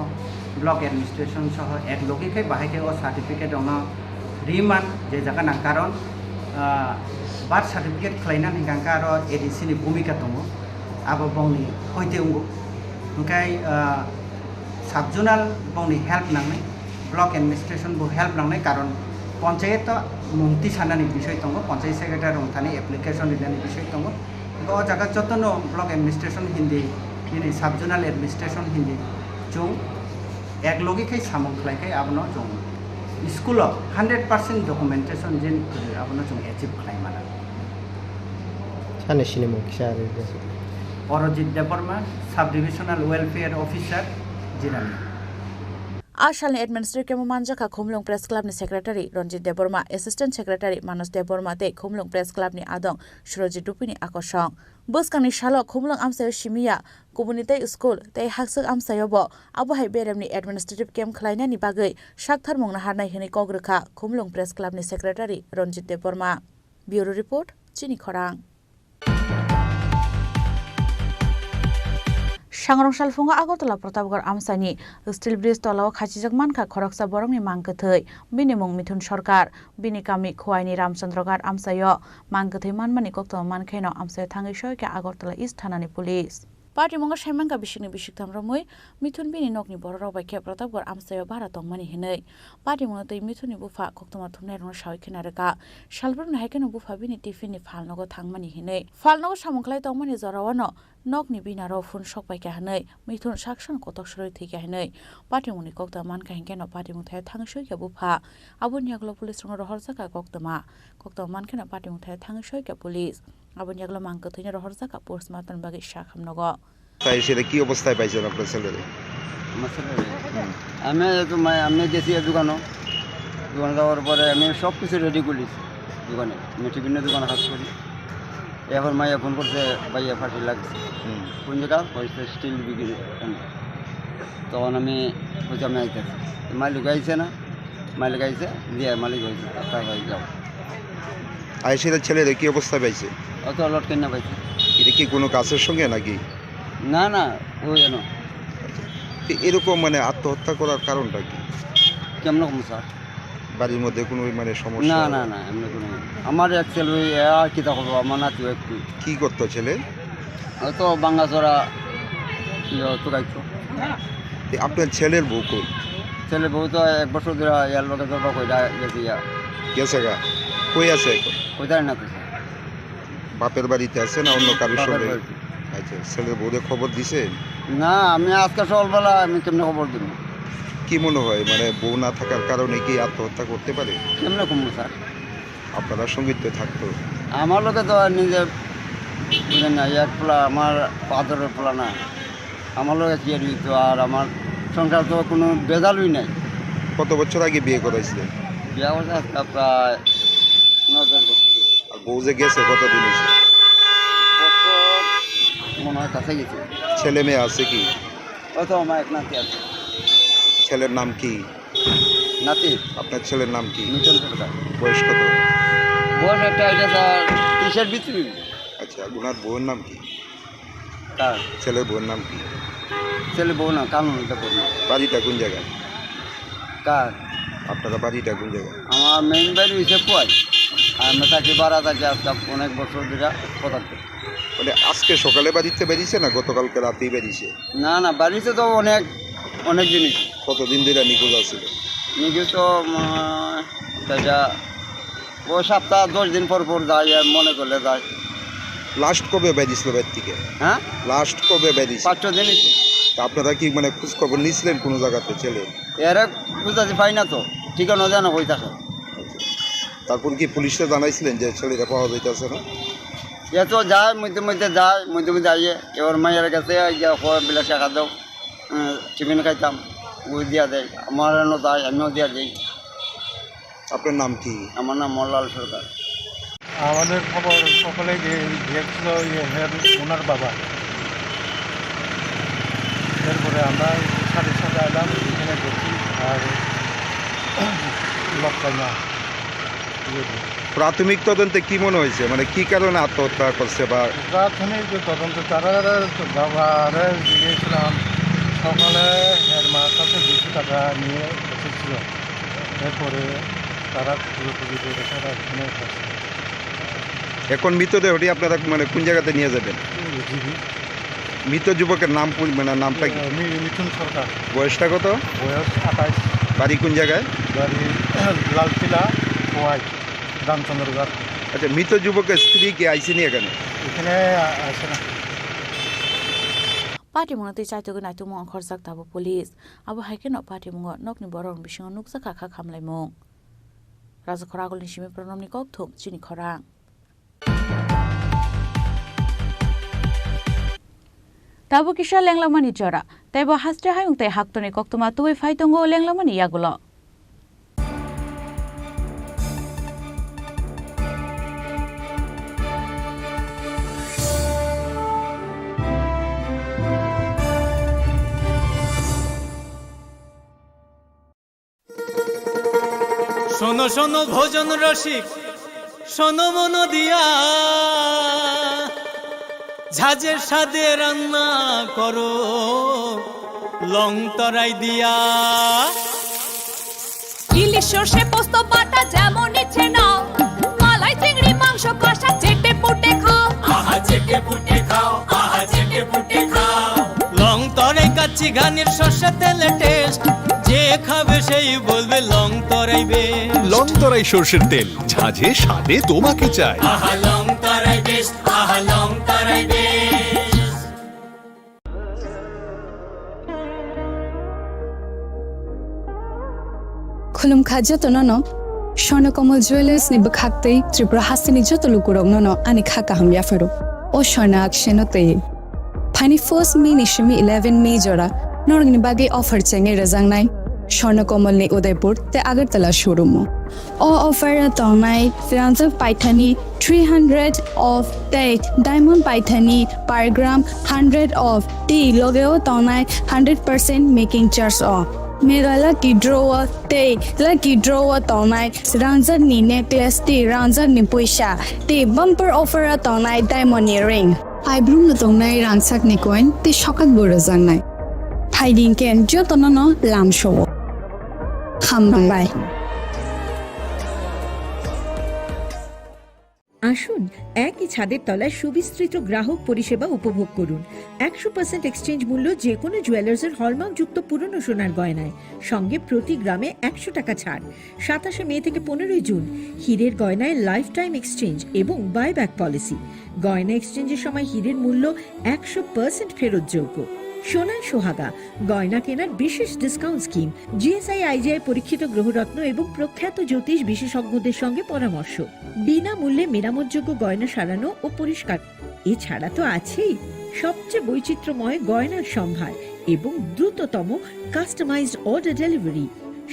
ब्लक एडमिनिस्ट्रेशन सह एक लगिकै बाहायके ओ सार्टिफिकेट अन रिमान जे जागा ना कारण बार्थ सार्टिफिकेट खालायना हिंगा आरो एडिसि नि भूमिका दङ आबो बंनि हयते उंगो ओंखाय साबजुनाल बंनि हेल्प नांनाय ब्लक एडमिनिस्ट्रेशन बो हेल्प नांनाय कारण पंचायत मुंति सानानि विषय दङ पंचायत सेक्रेटारि रंथानि एप्लिकेशन लिरनानि विषय दङ ओ जागा जतन ब्लक एडमिनिस्ट्रेशन हिन्दी दिनै साबजुनाल एडमिनिस्ट्रेशन हिन्दी जों एक लगिकै सामं खालायखाय आबनो जों स्कुल 100% डकुमेन्टेशन जेन आबनो जों एचिभ खालायमाना सानैसोनि मुं खिसा आरो अरजित देबबर्मा साब डिभिजनाल वेलफेयर अफिसार जिरानि आशालनि एडमिनिस्ट्रेटिभ मानजाखा खुमलुं प्रेस क्लाबनि secretary Ranjit Debbarma assistant secretary Manas Debbarma ते खुमलुं प्रेस क्लाबनि आदं सुरजित दुपिनि आकर्षण बोसकांनि सालो खुमलुं आमसायो सिमिया गुबुनिते स्कुल ते हाकसक आमसायोबो आबहाय बेरेमनि एडमिनिस्ट्रेटिभ केम्प खालायनायनि बागै साकथार मुंना हारनाय हिनै कग्रखा खुमलुं प्रेस क्लाबनि secretary Ranjit Debbarma bureau report Chini Khorang सांग्रं सालफुंगा आगरतला प्रतापगढ़ आमसानि स्टिल ब्रिज तलाव खाचिजक मानखा खरकसा बरंनि मांगथै बिनि मुं मिथुन सरकार बिनि कामि खुवाइनि रामचंद्रघाट आमसायो मांगथै मानमानि कक्त मानखैनो आमसायो थाङै सयके आगरतला इस्ट थानानि पुलिस पार्टी मंगा साइमांगा बिसिनि बिसिकथाम रमै मिथुन बिनि नकनि बर रबायखे प्रतापगढ़ आमसायो बारा तंमानि हिनै पार्टी मंगा तै मिथुननि बुफा कक्तमा थुमनाय रंग सावैखेना रका सालब्रन हायकेनो बुफा बिनि टिफिननि फालनगो थांमानि हिनै फालनगो सामंखलाय तंमानि जरावानो नकनि बिनारो फुन सकबायके हानै मिथुन साकसन कतक सरय थैके हानै पार्टी मंगनि कक्ता मानका हिंकेनो पार्टी मंगथाय थांसयके बुफा आबुनियागलो पुलिस रंग रहरजाका कक्तमा मानकेनो पार्टी मंगथाय थांसयके पुलिस आबुनियागलो मांगथैनो रहरजाका पोस्टमार्टम बागै साखामनगो তাই সেটা কি অবস্থায় পাইছেন আপনার ছেলেরে আমি গেছি দোকানে যাওয়ার পরে আমি সব কিছু রেডি করেছি দোকানে আমি টিফিনের দোকানে কাজ করি এখন মাইয়া ফোন করছে ভাইয়া ফাঁসি লাগছে কোন জায়গা হয়েছে স্টিল বিক্রি তখন আমি বলছি আমি আইতেছি মালিক আইছে না মালিক আইছে দিয়ে মালিক হয়েছে তারপর যাও আইসির ছেলেরে কি অবস্থায় পাইছে অত লট কেনা পাইছে এটা কি কোনো কাজের সঙ্গে নাকি না না ও যেন এরকম মানে আত্মহত্যা করার কারণটা কি কেমন কম স্যার বাড়ির মধ্যে কোনো মানে সমস্যা না না না এমনি কোনো আমার এক ছেলে আর কী তা করবো আমার নাতিও একটু কি করতো ছেলে তো বাঙ্গাচড়া তো গাইতো আপনার ছেলের বউ কই ছেলে বউ তো 1 বছর ধরে ইয়ার লোকে ধরবা কইরা গেছে গা কই আছে এখন কোথায় না তো বাপের বাড়িতে আছে না অন্য কারোর সঙ্গে আচ্ছা ছেলের বউরে খবর দিছে না আমি আজকে সকালবেলা আমি কেমনে খবর দিব কি মনে হয় মানে বউ না থাকার কারণে কি আত্মহত্যা করতে পারে কেমনে কমবো স্যার আপনারা সঙ্গীতে থাকতো আমার লোকে তো নিজে বুঝেন না এক পোলা আমার পাথরের পোলা না আমার লোকে কি দিত আর আমার সংসার তো কোনো বেজালই নাই কত বছর আগে বিয়ে করাইছিলেন বিয়ে করছে আজকে প্রায় 9-10 বছর আর বউ যে গেছে কতদিন হয়েছে মনে হয় কাছে গেছে ছেলে মেয়ে আছে কি ওই তো আমার এক নাতি আছে ছেলের নাম কি নাতি আপনার ছেলের নাম কি মিটন সরকার বয়স কত বয়স একটা এটা স্যার 30-এর ভিতরে আচ্ছা ওনার বউয়ের নাম কি কার ছেলের বউয়ের নাম কি ছেলে বউ না কানুন এটা করি বাড়িটা কোন জায়গায় কার আপনারা বাড়িটা কোন জায়গায় আমার মেইন বাড়ি হয়েছে কুয়াই আর আমি থাকি ভাড়া থাকি আজকে অনেক বছর ধরে কোথাও মানে আজকে সকালে বাড়িতে বেরিয়েছে না গতকালকে রাতেই বেরিয়েছে না না বাড়িতে তো অনেক অনেক জিনিস কতদিন ধরে নিখোঁজ আছে নিখোঁজ তো সেটা ও সপ্তাহ 10 দিন পর পর যায় মনে করলে যায় লাস্ট কবে বেরিয়েছিল বাড়ি থেকে হ্যাঁ লাস্ট কবে বেরিয়েছে 5-6 দিন আপনারা কি মানে খোঁজ খবর নিয়েছিলেন কোনো জায়গাতে ছেলে এর বুঝতে পাই না তো ঠিকানা জানা হয়ে থাকে তারপর কি পুলিশে জানাইছিলেন যে ছেলেটা পাওয়া যাইতেছে না এ তো যায় মধ্যে মধ্যে আইয়ে এবার মায়ের কাছে বিলাক টাকা দাও টিফিন খাইতাম ওই দিয়া দেয়, আমার এনে দেয়, আমিও দিয়া দিই। আপনার নাম কি? আমার নাম মল্লাল সরকার। আমাদের খবর সকলে গিয়েছিল ওনার বাবা, এরপরে আমরা সাথে সাথে এলাম, এখানে দেখি আর লক পাই না। প্রাথমিক তদন্তে কি মনে হয়েছে, মানে কি কারণে আত্মহত্যা করছে? বা প্রাথমিক তদন্ত তারা বাবারে জিজ্ঞেছিলাম, সকালে এর মার কাছে 200 টাকা নিয়ে এসেছিল, এরপরে তারা খুঁজে রেখে এখানে করছে। এখন মৃতদেহটি আপনারা মানে কোন জায়গাতে নিয়ে যাবেন? মৃত যুবকের নাম মানে নামটা কি? মিঠুন সরকার। বয়সটা কত? বয়স 28। বাড়ি কোন জায়গায়? বাড়ি লালকিলা ওয়াই রামচন্দ্রগড়। আচ্ছা, মৃত যুবকের স্ত্রী কি আইসিনি এখানে? এখানে আসে না। পার্টি মনতে চাইতো নাইতো মং খরজাক তাবো পুলিশ আবো হাইকেন পার্টি মং নকনি বরং বিসং নুকসা খাখা খামলাই মং রাজা খরাগলনি সিমে প্রণমনি ককথুম চিনি খরাং তাবো কিসা লেংলামানি জরা তাইবো হাসতে হায়ুং তাই হাক্তনি কক্তমা তুই ফাইতঙ্গো লেংলামানি ইয়াগুলো শোনো শোনো ভোজন রসিক, শোনো মন দিয়া, ঝাঁঝের স্বাদে রান্না করো লং তরাই দিয়া। ইলিশ সর্ষে পোস্ত বাটা যেমন ইচ্ছে নাও, মালাই চিংড়ি মাংস কষা চেটে পুটে খাও, আহা চেটে পুটে খাও, আহা চেটে পুটে খাও। লং তরাই কাচ্চি ঘানির সর্ষে তেলে টেস্ট, যে খাবে সেই বলবে লং তরাই বেশ। লং তরাই সর্ষের তেল, ঝাঁঝে স্বাদে তোমাকে চাই। আহা লং তরাই বেশ, আহা লং তরাই বেশ। খুলুম খাদ্য তো নন স্বর্ণকমল জুয়েলার্স নিব খাকতেই ত্রিপুরা হাসিনি যত লুকুরক নন আনি খাকা হামিয়া ফেরো ও স্বর্ণ আকশেনতে ফাইনি 1 মে নিশমি 11 মে জরা নরগনি বাগে অফার চেঙ্গে রেজাংনাই স্বর্ণকমল নি উদয়পুর তে আগরতলা শোরুম ও অফার তনাই ফ্রান্সে পাইথানি 300 অফ টেট ডায়মন্ড পাইথানি পার গ্রাম 100 অফ টি লগেও তনাই 100% মেকিং চার্জ অফ মেগালা কি ড্রোয়া তে লাকি ড্রোয়া তনাই রানজার নি নেকলেস টি রানজার নি পয়সা তে bumper offer Tonai diamond ring আইব্রুম Tonai রানসাক নি কয়েন তে সকাল বড় জানাই ফাইডিং কেন যতন লামশো হামবাই। আসুন একই ছাদের তলায় সুবিস্তৃত গ্রাহক পরিষেবা উপভোগ করুন। 100% এক্সচেঞ্জ মূল্য যে কোনো জুয়েলার্সের হলমার্কযুক্ত পুরনো সোনার গয়নায়, সঙ্গে প্রতি গ্রামে 100 টাকা ছাড়। 27 মে থেকে 15 জুন হীরের গয়নায় লাইফ টাইম এক্সচেঞ্জ এবং বাইব্যাক পলিসি। গয়না এক্সচেঞ্জের সময় হীরের মূল্য 100% ফেরতযোগ্য। সোনার সোহাগা গয়না কেনার বিশেষ ডিসকাউন্ট স্কিম, জিএসআই আইজিআই পরীক্ষিত গ্রহরত্ন এবং প্রখ্যাত জ্যোতিষ বিশেষজ্ঞদের সঙ্গে পরামর্শ, বিনামূল্যে মেরামতযোগ্য গয়না সারানো ও পরিষ্কার। এছাড়া তো আছেই সবচেয়ে বৈচিত্র্যময় গয়নার সম্ভার এবং দ্রুততম কাস্টমাইজড অর্ডার ডেলিভারি।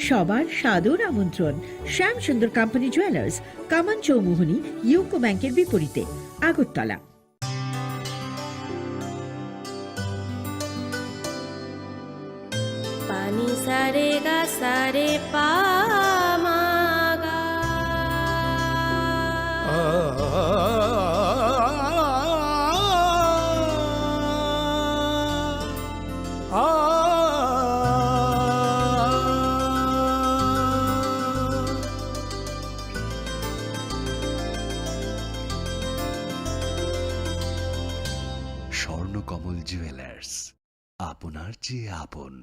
সবার সাদর আমন্ত্রণ শ্যাম সুন্দর কোম্পানি জুয়েলার্স, কামান চৌমুহনী, ইউকো ব্যাংকের বিপরীতে, আগরতলা। পানি সারে গা সারে পামাগা স্বর্ণকমল জুয়েলার্স, আপনার চেয়ে আপন।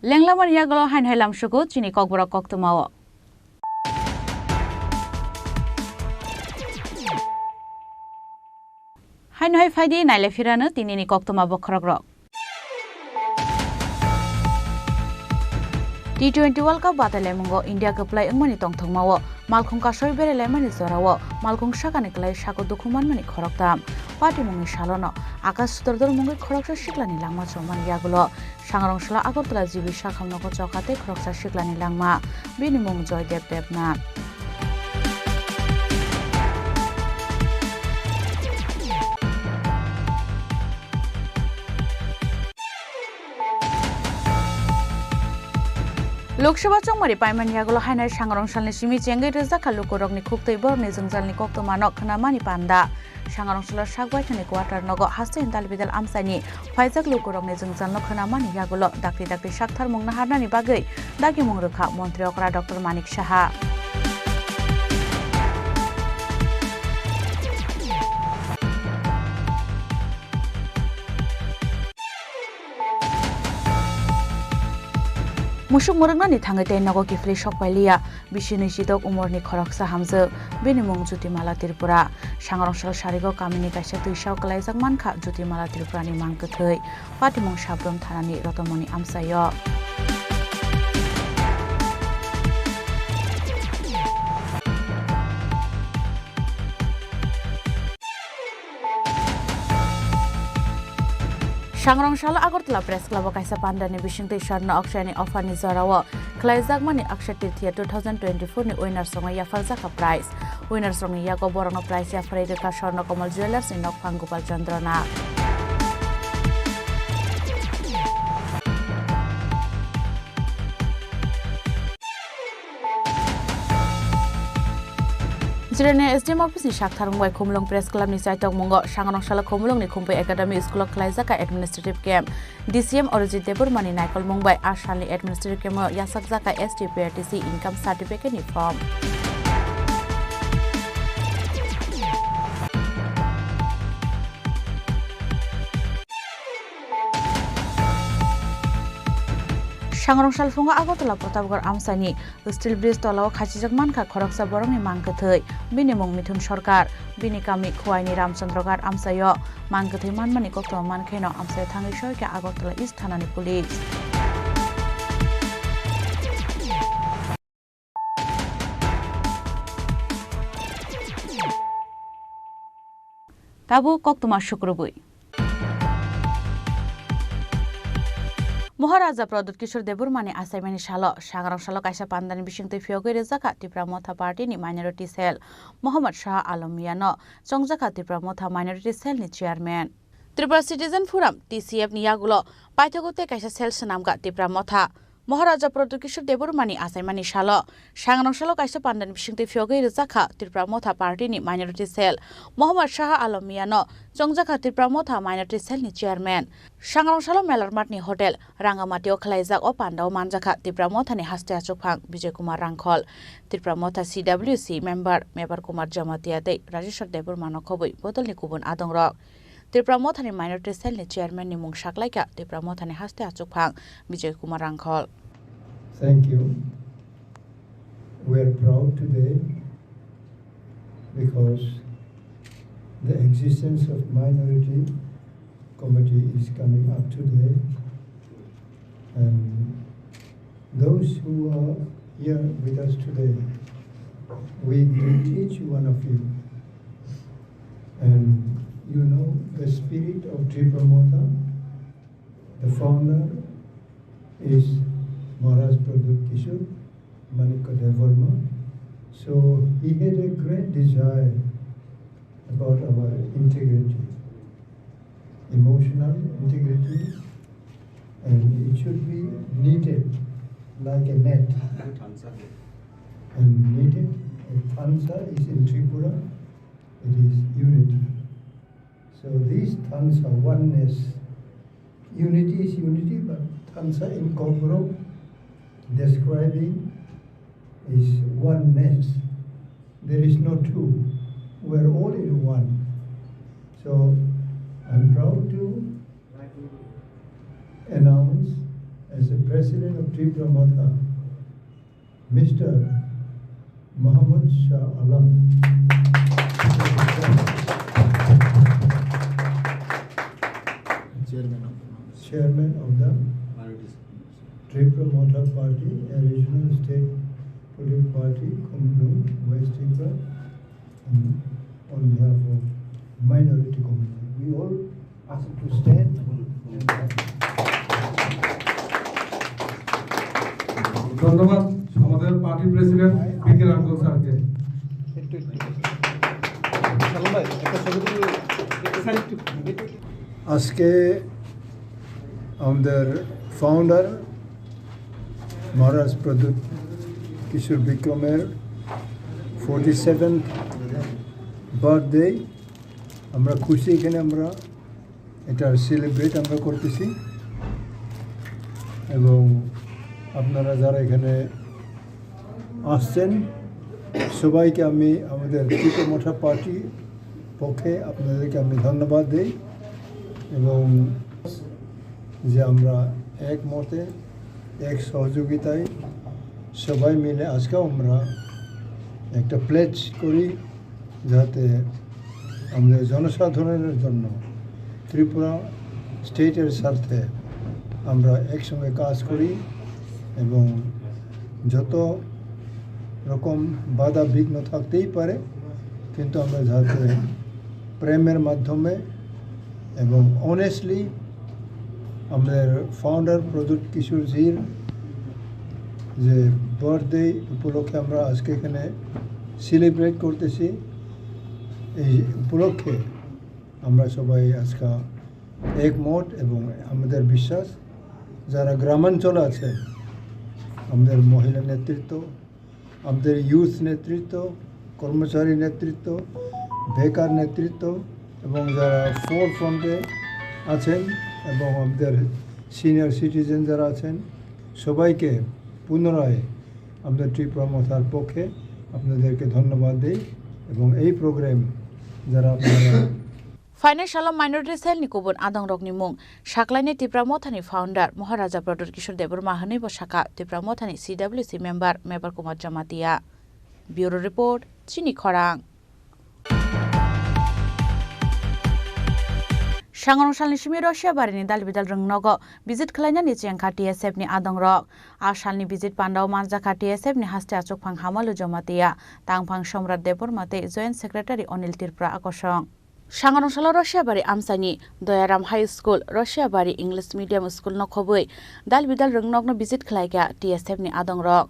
লেংলামার ইয়াগল হাইন হাইলাম সুকু চিনি ককবরক কক্তমাও হাইন হাই ফাইদি নাইলে ফিরানো তিনিনি কক্তমা বখরক rock T20 World Cup batalemungo India keplai engmani tongthongmao malkhung kasoi berelaimani jorao malkhung sakani klai sako dokuman mani khoroktam party mungi salono akas sutordor mungi khoroksa siklani langma choman yagulo sangrongshla agartala jibi sakhamnoko chokate khoroksa siklani langma bini mung Joydev Devnath Lok Sabha चंगमारी पाइमानियागुलो हाइनाय सांग्रांसालनि सिमी चेंगै रोजाखा लुकुरगनि खुक्तै बरनि जोंजालनि कक्तमानो खनामानि पान्दा सांग्रांसाला सागबायथानि क्वार्टार नगो हास्तेन दालबिदाल आमसानि फाइजाक लुकुरगनि जोंजालनो खनामानि यागुलो दाक्ति दाक्ति साक्थार मुंना हारनानि बागै दागि मुं रोखा मन्त्रि अकरा doctor Manik Saha Musuk murungna thangai tei nago kifli sokpailia bisini sidok umorni khoroksa hamje bini mung Jutimala Tripura sangrongshal sarigo kamini kaisa tuisau kalaijak mankha Jutimala Tripurani mangkethei patimung sabrom thanani Rotomoni amsayo Sangrongshal Agartala Press Club kaisa pandani bisingtei sarna akshani ofani jorao khlaijak Akshay Tirthia 2024 ni winner songa yafaljaka prize winner songa yago borano prize yafrai reka Swarna Kamal Jewellers ni Nokphang Gopal Chandrana Jirane SDM office ni Shaktharungbai Khumlung Press Club ni Saitok Mungo Sangrongshal Khumlung ni Khumpai Academy School Khlaijaka Administrative Camp DCM Orji Deburmani Naikol Mumbai Ashalni Administrative Camp Yasakjaka STPRTC Income Certificate ni form Sangrongshal Funga Agartala Protapgarh Amsani Steel Bridge tolao khachijak mankha khoroksa borongni mangkethei bini mung Mithun Sarkar bini kami Khuaini Ramchandragarh Amsayo mangkethei manmani koktoma mankhaino Amsayo thangai soike Agartala East Thanani Police Tabu koktoma Shukrubui Maharaja Pradut Kishore Deburmani Asaimani Shalo Sangrongshalo kaisa pandani bisingtei fiogoi rejaka Tripura Motha Party ni Minority Cell Mohammad Shah Alam Miano Chongjaka Tripura Motha Minority Cell ni Chairman Tripura Citizen Forum TCF ni yagulo paithagote kaisa cell sanamga Tripura Motha Maharaja Pradut Kishore Deburmani Asaimani Shalo Sangrongshalo kaisa pandani bisingtei fiogoi rejaka Tripura Motha Party ni Minority Cell Mohammad Shah Alam Miano Chongjaka Tripura Motha Minority Cell ni Chairman Sangrongshalo Melarmat ni Hotel Rangamatio Khlaijak o Pandao Manjaka Tripura Motha ni Haste Achukphang Vijay Kumar Rangkhol Tripura Motha CWC Member Mebar Kumar Jamatia Dei Rajeshwar Deburmano Khoboi Bodol ni Kubun Adongrok Tripura Motha ni Minority Cell ni Chairman ni Mung Saklaika Tripura Motha ni Haste Achukphang Vijay Kumar Rangkhol Thank you. We are proud today because the existence of minority committee is coming up today, and those who are here with us today, we greet each one of you, and you know the spirit of Tripura Motha. The founder is Maharaj Pradut Kishore Manikka Devarma. So he had a great desire about our integrity, emotional integrity, and it should be knitted like a net. And knitted, Thansa is in Tripura, it is unity. So these Thansa, oneness, unity is unity, but Thansa in Kokoro describing is oneness. There is no two. We're all in one. So I'm proud to announce as the president of Tripura Motha, Mr. Mohammad Shah Alam. Chairman of the Tripura Motha Party, a regional state political party, Khumlung, West Tripura, on behalf of minority community. We all ask to stand. ধন্যবাদ আমাদের party president পিকে রাঙ্গল স্যারকে। আজকে আমাদের founder মহারাজ প্রদ্যুৎ কিশোর বিক্রমের 47th birthday আমরা খুশি, এখানে আমরা এটার সেলিব্রেট আমরা করতেছি এবং আপনারা যারা এখানে আসছেন সবাইকে আমি আমাদের ত্রিপুরা মঠা পার্টি পক্ষে আপনাদেরকে আমি ধন্যবাদ দিই এবং যে আমরা এক মতে এক সহযোগিতায় সবাই মিলে আজকেও আমরা একটা প্লেজ করি যাতে আমাদের জনসাধারণের জন্য ত্রিপুরা স্টেটের স্বার্থে আমরা একসঙ্গে কাজ করি এবং যত রকম বাধা বিঘ্ন থাকতেই পারে কিন্তু আমরা যাতে প্রেমের মাধ্যমে এবং অনেস্টলি আমাদের ফাউন্ডার প্রদ্যুৎ কিশোরজির যে বার্থডে উপলক্ষে আমরা আজকে এখানে সেলিব্রেট করতেছি, এই উপলক্ষে আমরা সবাই আজকে একমত এবং আমাদের বিশ্বাস যারা গ্রামাঞ্চলে আছে আমাদের মহিলা নেতৃত্ব, আমাদের ইউথ নেতৃত্ব, কর্মচারী নেতৃত্ব, বেকার নেতৃত্ব এবং যারা ফোর ফ্রন্টে আছেন এবং আমাদের সিনিয়র সিটিজেন যারা আছেন সবাইকে পুনরায় আমাদের ত্রিপুরা মথার পক্ষে আপনাদেরকে ধন্যবাদ দিই এবং এই প্রোগ্রাম যারা আপনারা फाइनेंशियल माइनरिटी सेल नि गुबुन आदं रकनि मुं साक्लाइनि त्रिपुरा मथानि फाउंडार महाराजा प्रद्युत किशोर देबरमा हनै बसाका त्रिपुरा मथानि CWC member Mebar Kumar Jamatia. Bureau report Chini Khorang. सांगरंसालनि Simi Russia बारिनि दालबिदाल रंगनग विजिट खालायनानि चेंखा TSF नि आदं रक आसालनि विजिट पान्डाव मानजाखा TSF नि हास्ते आचकफां हामालु जमातिया तांफां सम्राट देबरमाते जॉइंट सेक्रेटारि अनिल त्रिपुरा आकर्षण। सांगरंसाल रशियाबारी आमसानी Dayaram high school Raishyabari English medium school नखबै दालबिदाल रंगनगनो विजिट खालायगा TSF नि आदं रक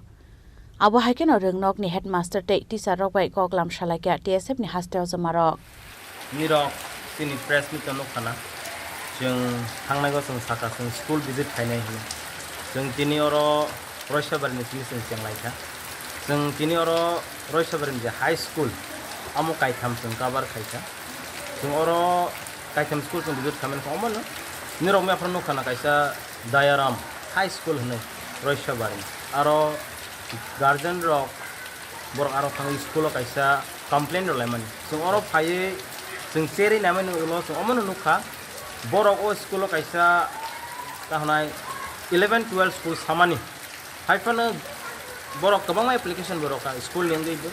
आबो हाइकेन रंगनगनि हेडमास्टर टे टीचार रकबाय कगलाम सालायगा TSF नि हास्तेयाव जमारक निरक तिनि प्रेस मिट नखाना जों थांनायगो जों साका जों स्कूल विजिट खायनाय हिनो जों तिनि अर रशियाबारिनि जों चेंलायखा जों तिनि अर रशियाबारिनि जे हाई स्कूल आमो कायथाम जों काबार खायखा जों अरो कायथाम स्कूल जों विजिट खालामनो खमनो निरक मेफ्रा नखाना कायसा दयाराम हाई स्कूल होनो रशियाबारि आरो गार्जेन रक बर आरो थांग स्कूल कायसा कमप्लेन रलायमानि जों अरो फायै जों चेरि नामैनो उलो जों अमनो नुखा बरक ओ स्कूल कायसा ताहनाय 11-12 स्कूल सामानि हाइफानो बरक गोबां एप्लिकेशन बरका स्कूल लेंगैबो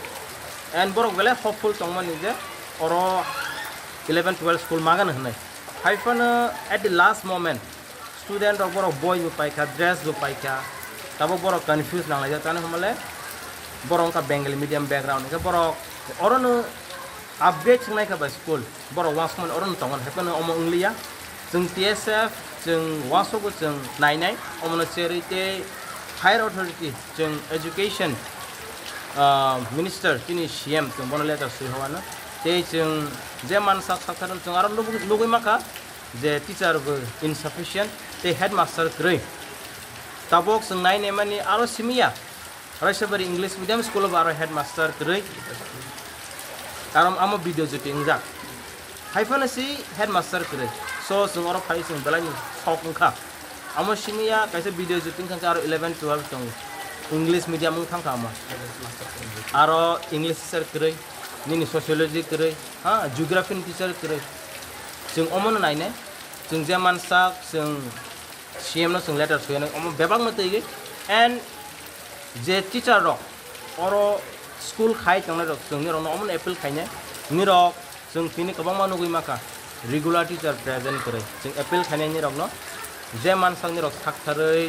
एन्ड बरक बेले हपफुल तंमानि जे अरो 11-12 स्कूल मागन होनाय हाइफानो at the last moment student रक बरक बय पाइका ड्रेस पाइका तब बरक कन्फ्यूज नांलाय जातानो हमले बरक का बेंगली मीडियम बैकग्राउंड के बरक अरनो अपडेट संनाय का स्कूल बरक वासमन अरन तंगन हाइफानो अम इंग्लिया जों TSF जों वासोबो जों नायनाय अमनो चेरिटे हायर अथॉरिटी जों एजुकेशन मिनिस्टर तिनि CM जों बन लेटर सैहवानो ते जों जे मानसा साखारन जों आरो लुगै माखा जे टीचारबो इनसाफिशिएंट ते हेडमास्टर ग्रै ताबक जों नायनाय मानि आरो सिमिया रशियाबारि इंग्लिश मीडियम स्कूल आरो हेडमास्टर ग्रै कारम आमो भिडियो जुटिंग जा हाइफानसि हेडमास्टर ग्रै सो जों आरो फाइ जों बेलायनि सकंखा आमो सिमिया कायसे भिडियो जुटिंग खांखा आरो 11-12 जों इंग्लिश मीडियम थांखा आमो आरो इंग्लिश टीचर ग्रै निनि सोशियोलॉजी करे हाँ जियोग्राफी टीचर करे जों अमन नायने जों जे मानसा जों CM जों लेटर सोयनाय अमन बेबां मतैगे एंड जे टीचर रक अरो स्कूल खाय थांनाय रक जोंनि रक अमन एप्रिल खायने निरक जों तिनि गोबां मानुगै माखा रेगुलार टीचर प्रेजेंट करे जों एप्रिल खायनायनि रक न जे मानसानि रक थाकथारै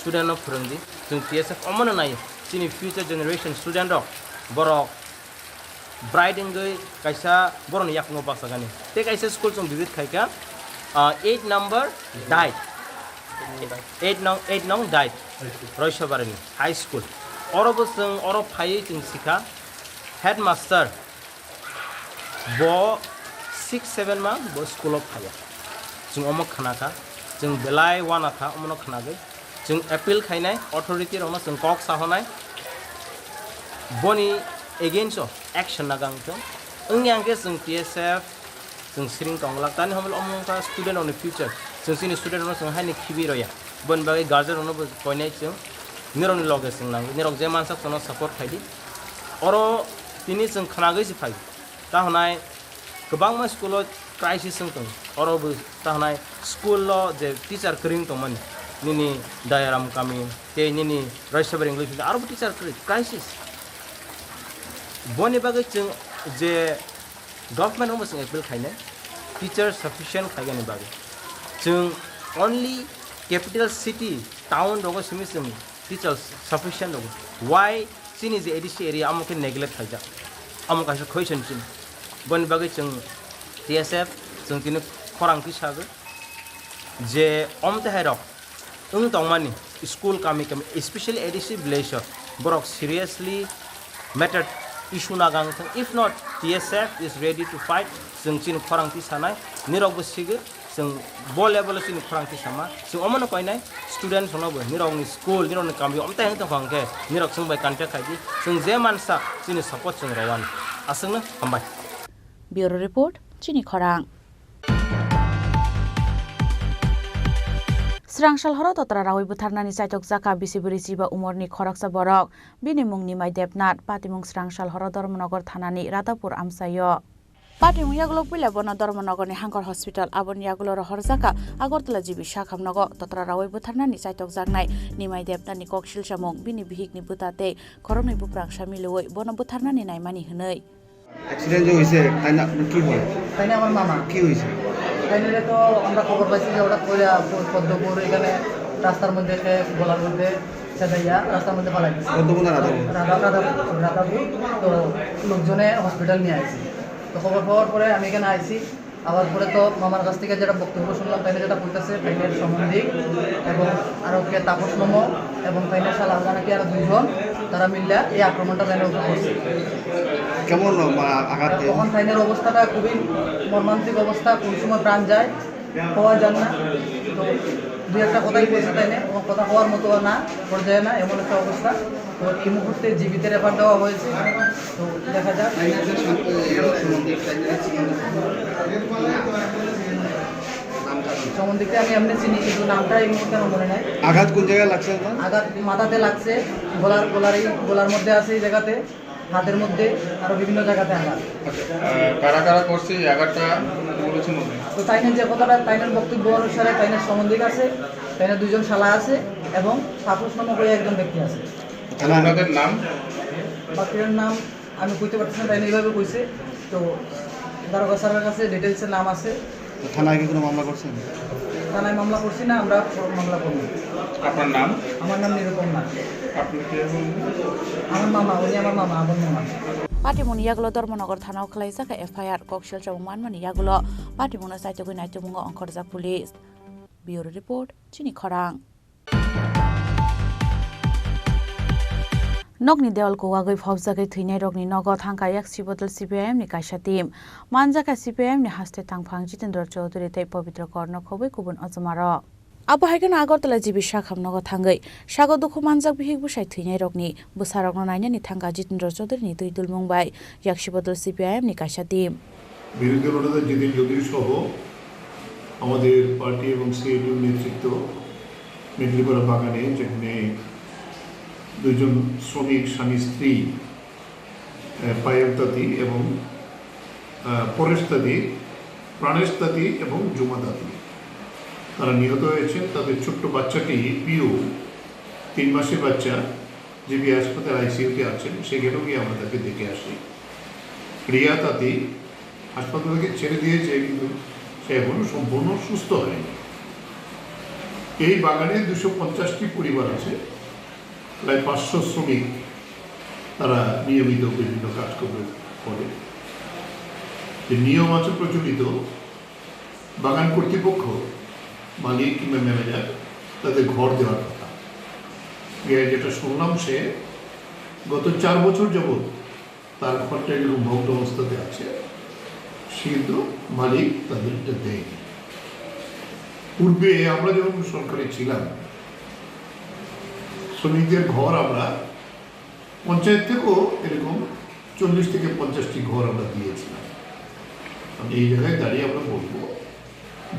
स्टुडेन्ट फोरोंदि जों TSF अमनो नायो जोंनि फिउचार जेनेरेशन स्टुडेन्ट बरक ब्राइट एंगै कैसा बरन याकनो बासागानि ते कैसा स्कूल जों विजिट खायका 8 नंबर डाइट 8 नंग डाइट रयसबारिनि हाई स्कूल अरबो जों अरब फायै जों सिखा हेडमास्टर ब 6-7 मा ब स्कूल ऑफ फाया जों अमक खानाका जों बेलाय वाना था अमनो खानागै जों एपिल खायनाय अथॉरिटी रनो जों कक साहनाय बनि एगेन्स्ट एक्शन नागांथ ओंनि आंगे जों TSF जों सिरिं तंगला तानि हमल अमका स्टूडेंट ऑन द फ्यूचर जों सिनि स्टूडेंट रनो जों हानि खिबिरया बन बागै गार्जियन रनो कोइनाय जों निरनि लगे जों नांगौ निरक जे मानसा कोनो सपोर्ट खायदि अरो तिनि जों खानागै जिफाय ताहनाय गोबां मा स्कूल क्राइसिस जों अरबो ताहनाय स्कूल जे टीचर करिं तमन निनि दायराम कामी ते निनि रायसबारि इंग्लिश आरो टीचर क्राइसिस बनि बागै जों जे गभर्नमेंट हमो जों एपिल खायने टीचर सफिशिएंट खायगोनि बागै जों ओनली कैपिटल सिटी टाउन दगो सिमि जों टीचर सफिशिएंट दगो व्हाई सिनि जे एडिसी एरिया अमके नेग्लेक्ट खायजा अमका क्वेश्चन चिन बनि बागै जों TSF जों तिनि खरांथि सागो जे अमते हेरक ओं तंमानि स्कूल कामी स्पेशली एडिसी विलेज बरक सीरियसली मैटर इशू नागां if not TSF is ready to fight जों चिन खरांथि सानाय निरक सिगो जों ब लेवल चिन खरांथि सामा जों अमनो कयनाय स्टूडेंट होनबो निरकनि स्कूल निरकनि कामी अमते हें तंखांके निरक जों बाय कान्टेक्ट खायदि जों जे मानसा चिनि सपोर्ट जों रवान आसंनो हामबाय ब्यूरो रिपोर्ट चिनि खरां स्रांसाल हर तत्रा रावै बुथारनानि साइटक जाका बिसिबुरि जिबा उमरनि खरकसा बरक बिनि मुंनि माइ देबनाथ पातिमुं स्रांसाल हर धर्मनगर थानानि राधापुर आमसायो पातिमुं यागुलो पिला बन धर्मनगरनि हांकर हस्पिटाल आबन यागुलो रहर जाका आगरतला जिबि शाखामनग तत्रा रावै बुथारनानि साइटक जागनाय निमाइ देबनानि ककशिल सामुं बिनि बिहिकनि बुताते खरनै बुप्रां सामिलुयै बन बुथारनानि नायमानि हनै एक्सीडेंट जो হইছে তাইনা কি হয় তাইনা আমার মামা কি হইছে তাইনারে তো আমরা খবর পাইছি যে ওটা কইরা পদ্মপুর এখানে রাস্তার মধ্যে গলার মধ্যে সেদাইয়া রাস্তার মধ্যে পালাই দিছে পদ্মপুর রাধাপুর তো লোকজনে হসপিটাল নিয়ে আইছে তো খবর পাওয়ার পরে আমি এখানে আইছি আবার পরে তো মামার কাছ থেকে যেটা বক্তব্য শুনলাম তাইনে যেটা বলতেছে তাইনের সম্বন্ধী এবং আরো কে তাপস নমো এবং তাইনের শালা নাকি আরো দুইজন তারা মিললা এই আক্রমণটা তাইনের উপর করছে কেমন আঘাত তখন তাইনের অবস্থাটা খুবই মর্মান্তিক অবস্থা কোন সময় প্রাণ যায় হওয়া যায় না তো দুই একটা কথাই বলছে তাইনে এবং কথা হওয়ার মতো না পর্যায়ে না এমন একটা অবস্থা তো এই মুহূর্তে জীবিত রেফার দেওয়া হয়েছে তো দেখা যাক সম্বন্ধে আমি এমনি চিনি কিন্তু নামটা এই মুহূর্তে আমার মনে নাই আঘাত কোন জায়গায় লাগছে আঘাত মাথাতে লাগছে গলার মধ্যে আছে এই জায়গাতে হাতের মধ্যে আরো বিভিন্ন জায়গাতে আঘাত কারা কারা করছে এই আঘাতটা বলেছেন তো তাইনের যে কথাটা তাইনের বক্তব্য অনুসারে তাইনের সম্বন্ধিক আছে তাইনের দুইজন শালা আছে এবং তাপস নামক একজন ব্যক্তি আছে ওনাদের নাম বাকির নাম আমি কইতে পারছি না তাইনে এইভাবে কইছে তো দারোগা স্যারের কাছে ডিটেলসের নাম আছে থানায় কি কোনো মামলা করছেন থানায় মামলা করছি না আমরা মামলা করব আপনার নাম আমার নাম নিরূপম নাথ আপনি কে আমার মামা উনি আমার মামা আমার মামা पाटिमुनि यागुलो धर्मनगर थानाव खलाइजाका FIR ककशिल चामुमानमानि यागुलो पाटिमुना साइटगै नाइटुमुंगो अंखरजाक police bureau report Chini Khorang नगनि देवल कोवागै फौजागै थैनाय रगनि नग थांका याक्सि बदल CPIM नि कायसा टीम मानजाका CPIM नि हास्ते थांफां जितेन्द्र चौधुरी तै पवित्र कर्ण खबै गुबुन अजमारो आबहायगन आगरतला जिबि शाखामनग थांगै सागो दुखु मानजाक बिहिक बुसाय थैनाय रगनि बुसारगन नायनानि थांगा जितेन्द्र चौधुरी दुइ दुल मुंबाय याक्सि बदल CPIM नि कायसा टीम বিরোধী দলনেতা জিতেন চৌধুরী সহ আমাদের পার্টি এবং সিআইটির নেতৃত্ব মেদিনীপুর বাগানে যেখানে দুইজন শ্রমিক স্বামী স্ত্রী পায়ের তাঁতি এবং পরেশ তাঁতি প্রাণেশ তাঁতি এবং জুমা তাঁতি তারা নিহত হয়েছেন তাদের ছোট্ট বাচ্চাটি পিউ 3 মাসের বাচ্চা জিবি হাসপাতাল ICUতে আছেন সেখানেও গিয়ে আমরা তাকে দেখে আসি রিয়া তাঁতি হাসপাতাল থেকে ছেড়ে দিয়েছে কিন্তু সে এখনো সম্পূর্ণ সুস্থ হয়নি এই বাগানে 250টি পরিবার আছে, প্রায় 500 শ্রমিক, তারা নিয়মিত বিভিন্ন কাজকর্ম করে। যে নিয়ম আছে প্রচলিত, বাগান কর্তৃপক্ষ, মালিক কিংবা ম্যানেজার, তাদের ঘর দেওয়ার কথা। যেটা শুনলাম, সে গত 4 বছর যাবৎ তার ঘরটা এরকম ভগ্ন অবস্থাতে আছে, সে কিন্তু মালিক তাদেরটা দেয়নি। পূর্বে আমরা যখন সরকারে ছিলাম, শ্রমিকদের ঘর আমরা পঞ্চায়েত থেকেও এরকম 40 থেকে 50টি ঘর আমরা দিয়েছিলাম। এই জায়গায় দাঁড়িয়ে আমরা বলবো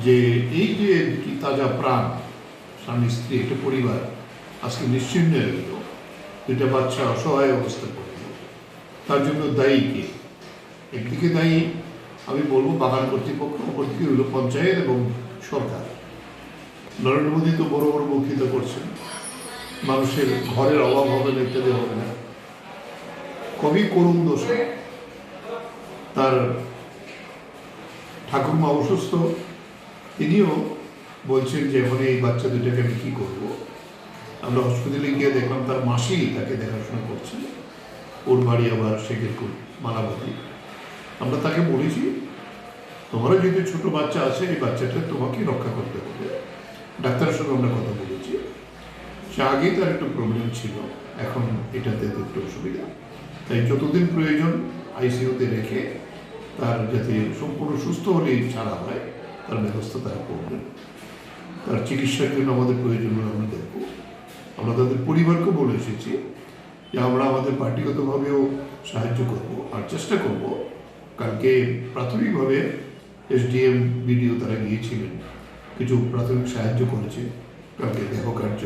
যে এই যে দুটি তাজা প্রাণ, স্বামী স্ত্রী, একটা পরিবার আজকে নিশ্চিন্ন হয়ে গেল, দুটা বাচ্চা অসহায় অবস্থা করল, তার জন্য দায়ী কে? একদিকে দায়ী আমি বলবো বাগান কর্তৃপক্ষ, অপরদিকে হলো পঞ্চায়েত এবং সরকার। নরেন্দ্র মোদী তো বড় বড় বক্তৃতা করছেন, মানুষের ঘরের অভাব হবে না, ইত্যাদি হবে না। কবি করুণ দোষ, তার ঠাকুরমা অসুস্থ, তিনিও বলছেন যে এখন এই বাচ্চা দুটাকে আমি কী করবো। আমরা হসপিটালে গিয়ে দেখলাম তার মাসি তাকে দেখাশোনা করছেন, ওর বাড়ি আবার শেখেরপুর মালাবাদী। আমরা তাকে বলেছি, তোমারও যেহেতু ছোটো বাচ্চা আছে, এই বাচ্চাটা তোমাকেই রক্ষা করতে হবে। ডাক্তারের সঙ্গে আমরা কথা বলেছি, সে আগেই তার একটু প্রবলেম ছিল, এখন এটাতে একটু অসুবিধা, তাই যতদিন প্রয়োজন আইসিইউতে রেখে তার যাতে সম্পূর্ণ সুস্থ হলেই ছাড়া হয় তার ব্যবস্থা তারা করবেন। তার চিকিৎসার জন্য আমাদের প্রয়োজন হলে আমরা দেখব। আমরা তাদের পরিবারকে বলে এসেছি যে আমরা আমাদের পার্টিগতভাবেও সাহায্য করব, আর চেষ্টা করব। কালকে প্রাথমিকভাবে এসডিএম বিডিও তারা গিয়েছিলেন, কিছু প্রাথমিক সাহায্য করেছে কালকে দেহ কার্য,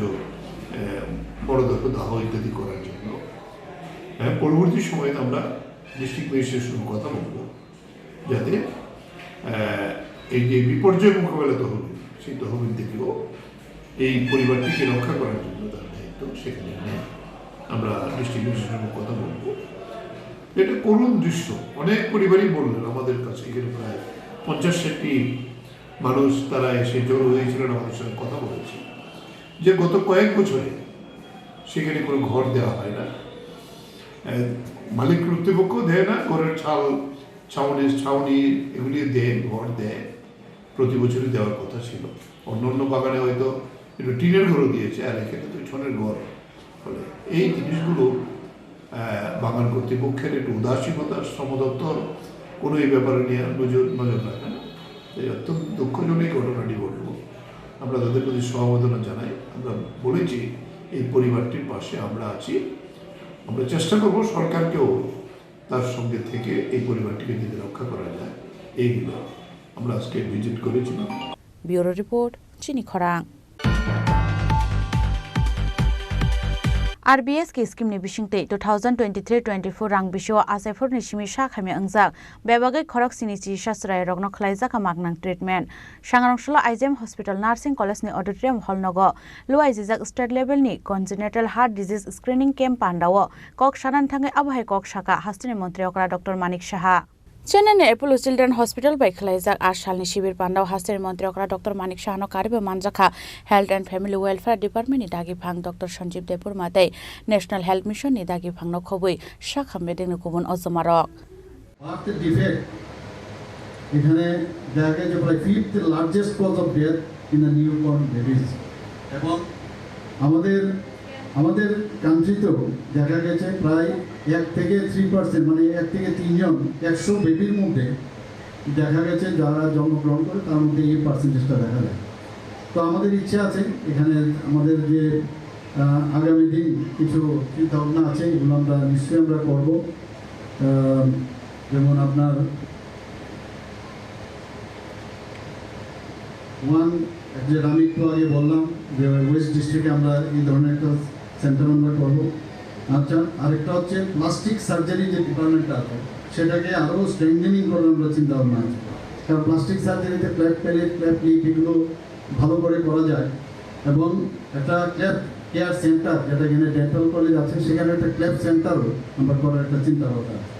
বড়দেহ দাহ ইত্যাদি করার জন্য। পরবর্তী সময়ে আমরা ডিস্ট্রিক্ট ম্যাজিস্ট্রেটের সঙ্গে কথা বলব, যাতে এই যে বিপর্যয় মোকাবেলা তহবিল, সেই তহবিল থেকেও এই পরিবারটিকে রক্ষা করার জন্য তার দায়িত্ব সেখানে নেয়। আমরা ডিস্ট্রিক্ট ম্যাজিস্ট্রেটের সঙ্গে কথা বলব। এটা করুণ দৃশ্য, অনেক পরিবারই বললেন আমাদের কাছে, এখানে প্রায় 50-60টি মানুষ তারা এসে জড়ো হয়েছিলেন, আমাদের সঙ্গে কথা বলেছে যে গত কয়েক বছরে সেখানে কোনো ঘর দেওয়া হয় না, মালিক কর্তৃপক্ষ দেয় না, ঘরের ছাউনি এগুলি দেয়, ঘর দেয়, প্রতি বছরই দেওয়ার কথা ছিল। অন্য অন্য বাগানে হয়তো একটু টিনের ঘরও দিয়েছে, আর এখানে তো ছনের ঘর। ফলে এই জিনিসগুলো বাগান কর্তৃপক্ষের একটু উদাসীনতা, শ্রম দপ্তর কোনো এই ব্যাপারে নিয়ে নজর রাখে না। এই অত্যন্ত দুঃখজনক ঘটনাটি ঘটল। আমরা তাদের প্রতি সহমর্দনা জানাই। আমরা বলেছি এই পরিবারটির পাশে আমরা আছি, আমরা চেষ্টা করব সরকারকেও তার সঙ্গে থেকে এই পরিবারটিকে যদি রক্ষা করা যায়। এইগুলো আমরা আজকে ভিজিট করেছিলাম। ব্যুরো রিপোর্ট, চিনি খরাং। RBS ki scheme ni bisingte 2023-24 rang bisho asaifur ni shimi sha khame angjak bebagai khorok sini chi shasrai rogno khlaijak magnang treatment sangrongshla IGM hospital nursing college ni auditorium hall nogo luai jijak state level ni congenital heart disease screening camp pandawo kok sanan thangai abhai kok saka hastini mantri okra Dr. Manik Saha Chennai Apollo Children Hospital by Khlaijak Ashalni Shibir Pandao Hastini Mantri Okra Dr. Manik Saha Karibe Manjakha Health and Family Welfare Department ni Dagi Phang Dr. Sanjeev Depur Matai National Health Mission ni Dagi Phang no khobui Shakham Beding ni Kubun Ozomarok Heart defect এখানে দেখা গেছে প্রায় 5th largest cause of death in the newborn babies এবং আমাদের কান্ট্রিতেও দেখা গেছে প্রায় 1 থেকে 3% মানে 1 থেকে 3 জন 100 বেবির মধ্যে দেখা গেছে যারা জন্মগ্রহণ করে তার মধ্যে এই পার্সেন্টেজটা দেখা যায়। তো আমাদের ইচ্ছা আছে এখানে আমাদের যে আগামী দিন কিছু চিন্তাভাবনা আছে, এগুলো আমরা নিশ্চয়ই আমরা করব। যেমন আপনার যেটা আমি একটু আগে বললাম যে ওয়েস্ট ডিস্ট্রিক্টে আমরা এই ধরনের একটা সেন্টার আমরা করবো। আচ্ছা, আরেকটা হচ্ছে প্লাস্টিক সার্জারি যে ডিপার্টমেন্টটা আছে সেটাকে আরও স্ট্রেংথেনিং করার আমরা চিন্তা ভাবনা আছে। কারণ প্লাস্টিক সার্জারিতে ক্ল্যাপ প্যালেট, ক্ল্যাপ লিপ এগুলো ভালো করে করা যায় এবং একটা ক্ল্যাপ কেয়ার সেন্টার যেটা এখানে ডেন্টাল কলেজ আছে সেখানে একটা ক্ল্যাপ সেন্টারও আমরা করার একটা চিন্তা ভাবনা আছে।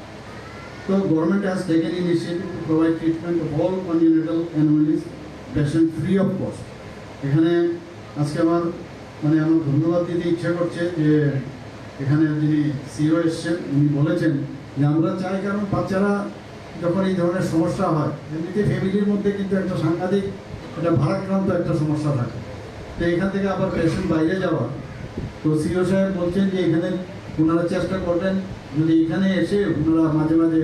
তো government has taken initiative to provide treatment of all congenital anomalies patient free of cost. এখানে আজকে আমার ধন্যবাদ দিতে ইচ্ছা করছে যে এখানে যিনি সিইও এসছেন উনি বলেছেন যে আমরা চাই, কারণ বাচ্চারা যখন এই ধরনের সমস্যা হয় এমনিতে ফ্যামিলির মধ্যে কিন্তু একটা সাংঘাতিক একটা ভারাক্রান্ত একটা সমস্যা থাকে, তো এখান থেকে আবার পেশেন্ট বাইরে যাওয়া, তো সিইও সাহেব বলছেন যে এখানে ওনারা চেষ্টা করবেন যদি এখানে এসে ওনারা মাঝে মাঝে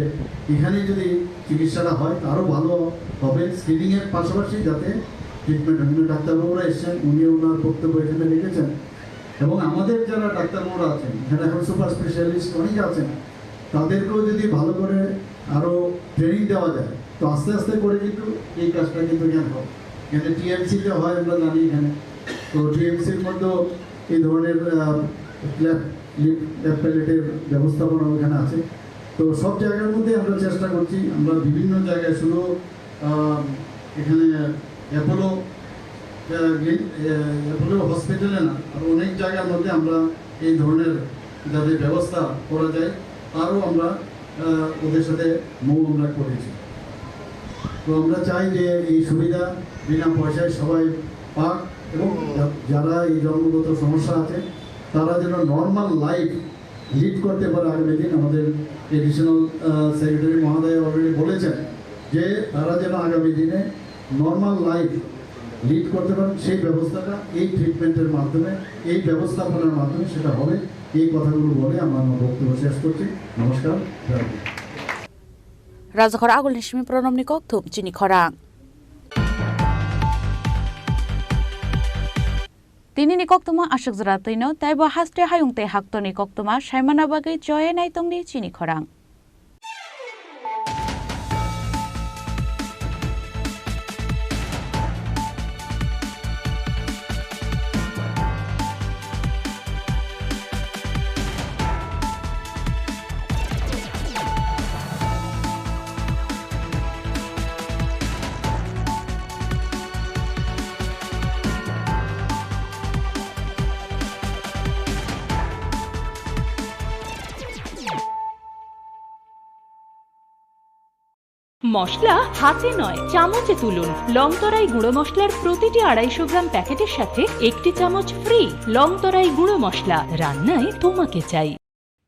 এখানে যদি চিকিৎসাটা হয় আরও ভালো হবে, স্ক্রিনিংয়ের পাশাপাশি যাতে ট্রিটমেন্ট হয়। ডাক্তারবাবুরা এসছেন, উনিও ওনার বক্তব্য এখানে রেখেছেন, এবং আমাদের যারা ডাক্তারবাবুরা আছেন এখানে এখন সুপার স্পেশালিস্ট অনেকে আছেন, তাদেরকেও যদি ভালো করে আরও ট্রেনিং দেওয়া যায় তো আস্তে আস্তে করে কিন্তু এই কাজটা কিন্তু জ্ঞান হবে। এখানে টিএমসিতে হয় আমরা জানি এখানে, তো টিএমসির মধ্যেও এই ধরনের প্যালেটের ব্যবস্থাপনা ওখানে আছে। তো সব জায়গার মধ্যে আমরা চেষ্টা করছি, আমরা বিভিন্ন জায়গায় শুধু এখানে অ্যাপোলো হসপিটালে না, আর অনেক জায়গার মধ্যে আমরা এই ধরনের যাদের ব্যবস্থা করা যায় তারও আমরা ওদের সাথে আমরা করেছি। তো আমরা চাই যে এই সুবিধা বিনা পয়সায় সবাই পাক, এবং যারা এই জন্মগত সমস্যা আছে তারা যেন নর্মাল লাইফ লিড করতে পারে। আগামী দিন আমাদের এডিশনাল সেক্রেটারি মহোদয় অলরেডি বলেছেন যে তারা যেন আগামী দিনে নর্মাল লাইফ লিড করতে পারেন, সেই ব্যবস্থাটা এই ট্রিটমেন্টের মাধ্যমে, এই ব্যবস্থাপনার মাধ্যমে সেটা হবে। এই কথাগুলো বলে আমার বক্তব্য শেষ করছি। নমস্কার। রাজঘর আগুল নিশমি প্রণম নিকক থুপ চিনি খরাং তিনি নিকক্তমা আশক জরাতৈনো তাইব হাস্তে হায়ুংতে হাক্ত নিকক্তমা সাইমানা বাগৈ জয়ে নাইতংনি চিনি খরাং মশলা হাতে নয় চামচে তুলুন। লংতরাই গুঁড়ো মশলার প্রতিটি 250 গ্রাম প্যাকেটের সাথে 1টি চামচ ফ্রি। লংতরাই গুঁড়ো মশলা, রান্নায় তোমাকে চাই।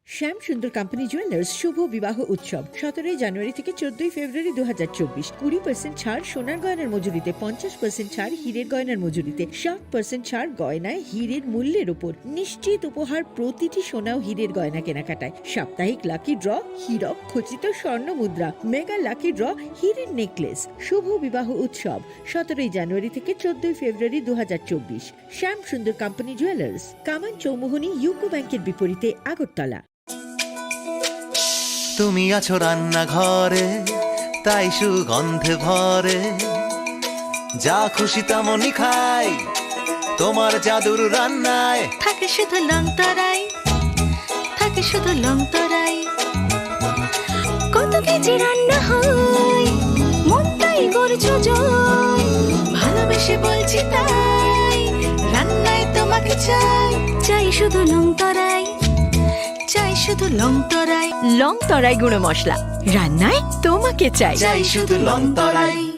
শ্যাম সুন্দর কোম্পানি জুয়েলার্স শুভ বিবাহ উৎসব 17 জানুয়ারি থেকে 14 ফেব্রুয়ারি 2024। 20% ছাড় সোনার গয়নার মজুরিতে, 50% ছাড় হীরের গয়নার মজুরিতে, 60% ছাড় গয়নায় হীরের মূল্যের উপর, নিশ্চিত উপহার প্রতিটি সোনা ও হীরের গয়না কেনাকাটায়, সাপ্তাহিক লাকি ড্র, হীরক খচিত স্বর্ণ মুদ্রা, মেগা লাকি ড্র, হীরের নেকলেস। শুভ বিবাহ উৎসব 17 জানুয়ারি থেকে 14 ফেব্রুয়ারি 2024। শ্যাম সুন্দর কোম্পানি জুয়েলার্স, কামান চৌমুহনী, ইউকো ব্যাংকের বিপরীতে, আগরতলা। তুমি আছো রান্নাঘরে, তাই সুগন্ধে ভরে, যা খুশি তেমনই খাই, তোমার জাদুর রান্নায় থাকে শুধু লংতরাই, থাকে শুধু লংতরাই। কত কেজি রান্না হয়, মনটাই গড়ছো জয়, ভালোবেসে বলছি তাই, রান্নায় তোমাকে চাই, চাই শুধু লংতরাই, চাই শুধু লংতরাই। লংতরাই গুঁড়ো মশলা, রান্নায় তোমাকে চাই, চাই শুধু লংতরাই।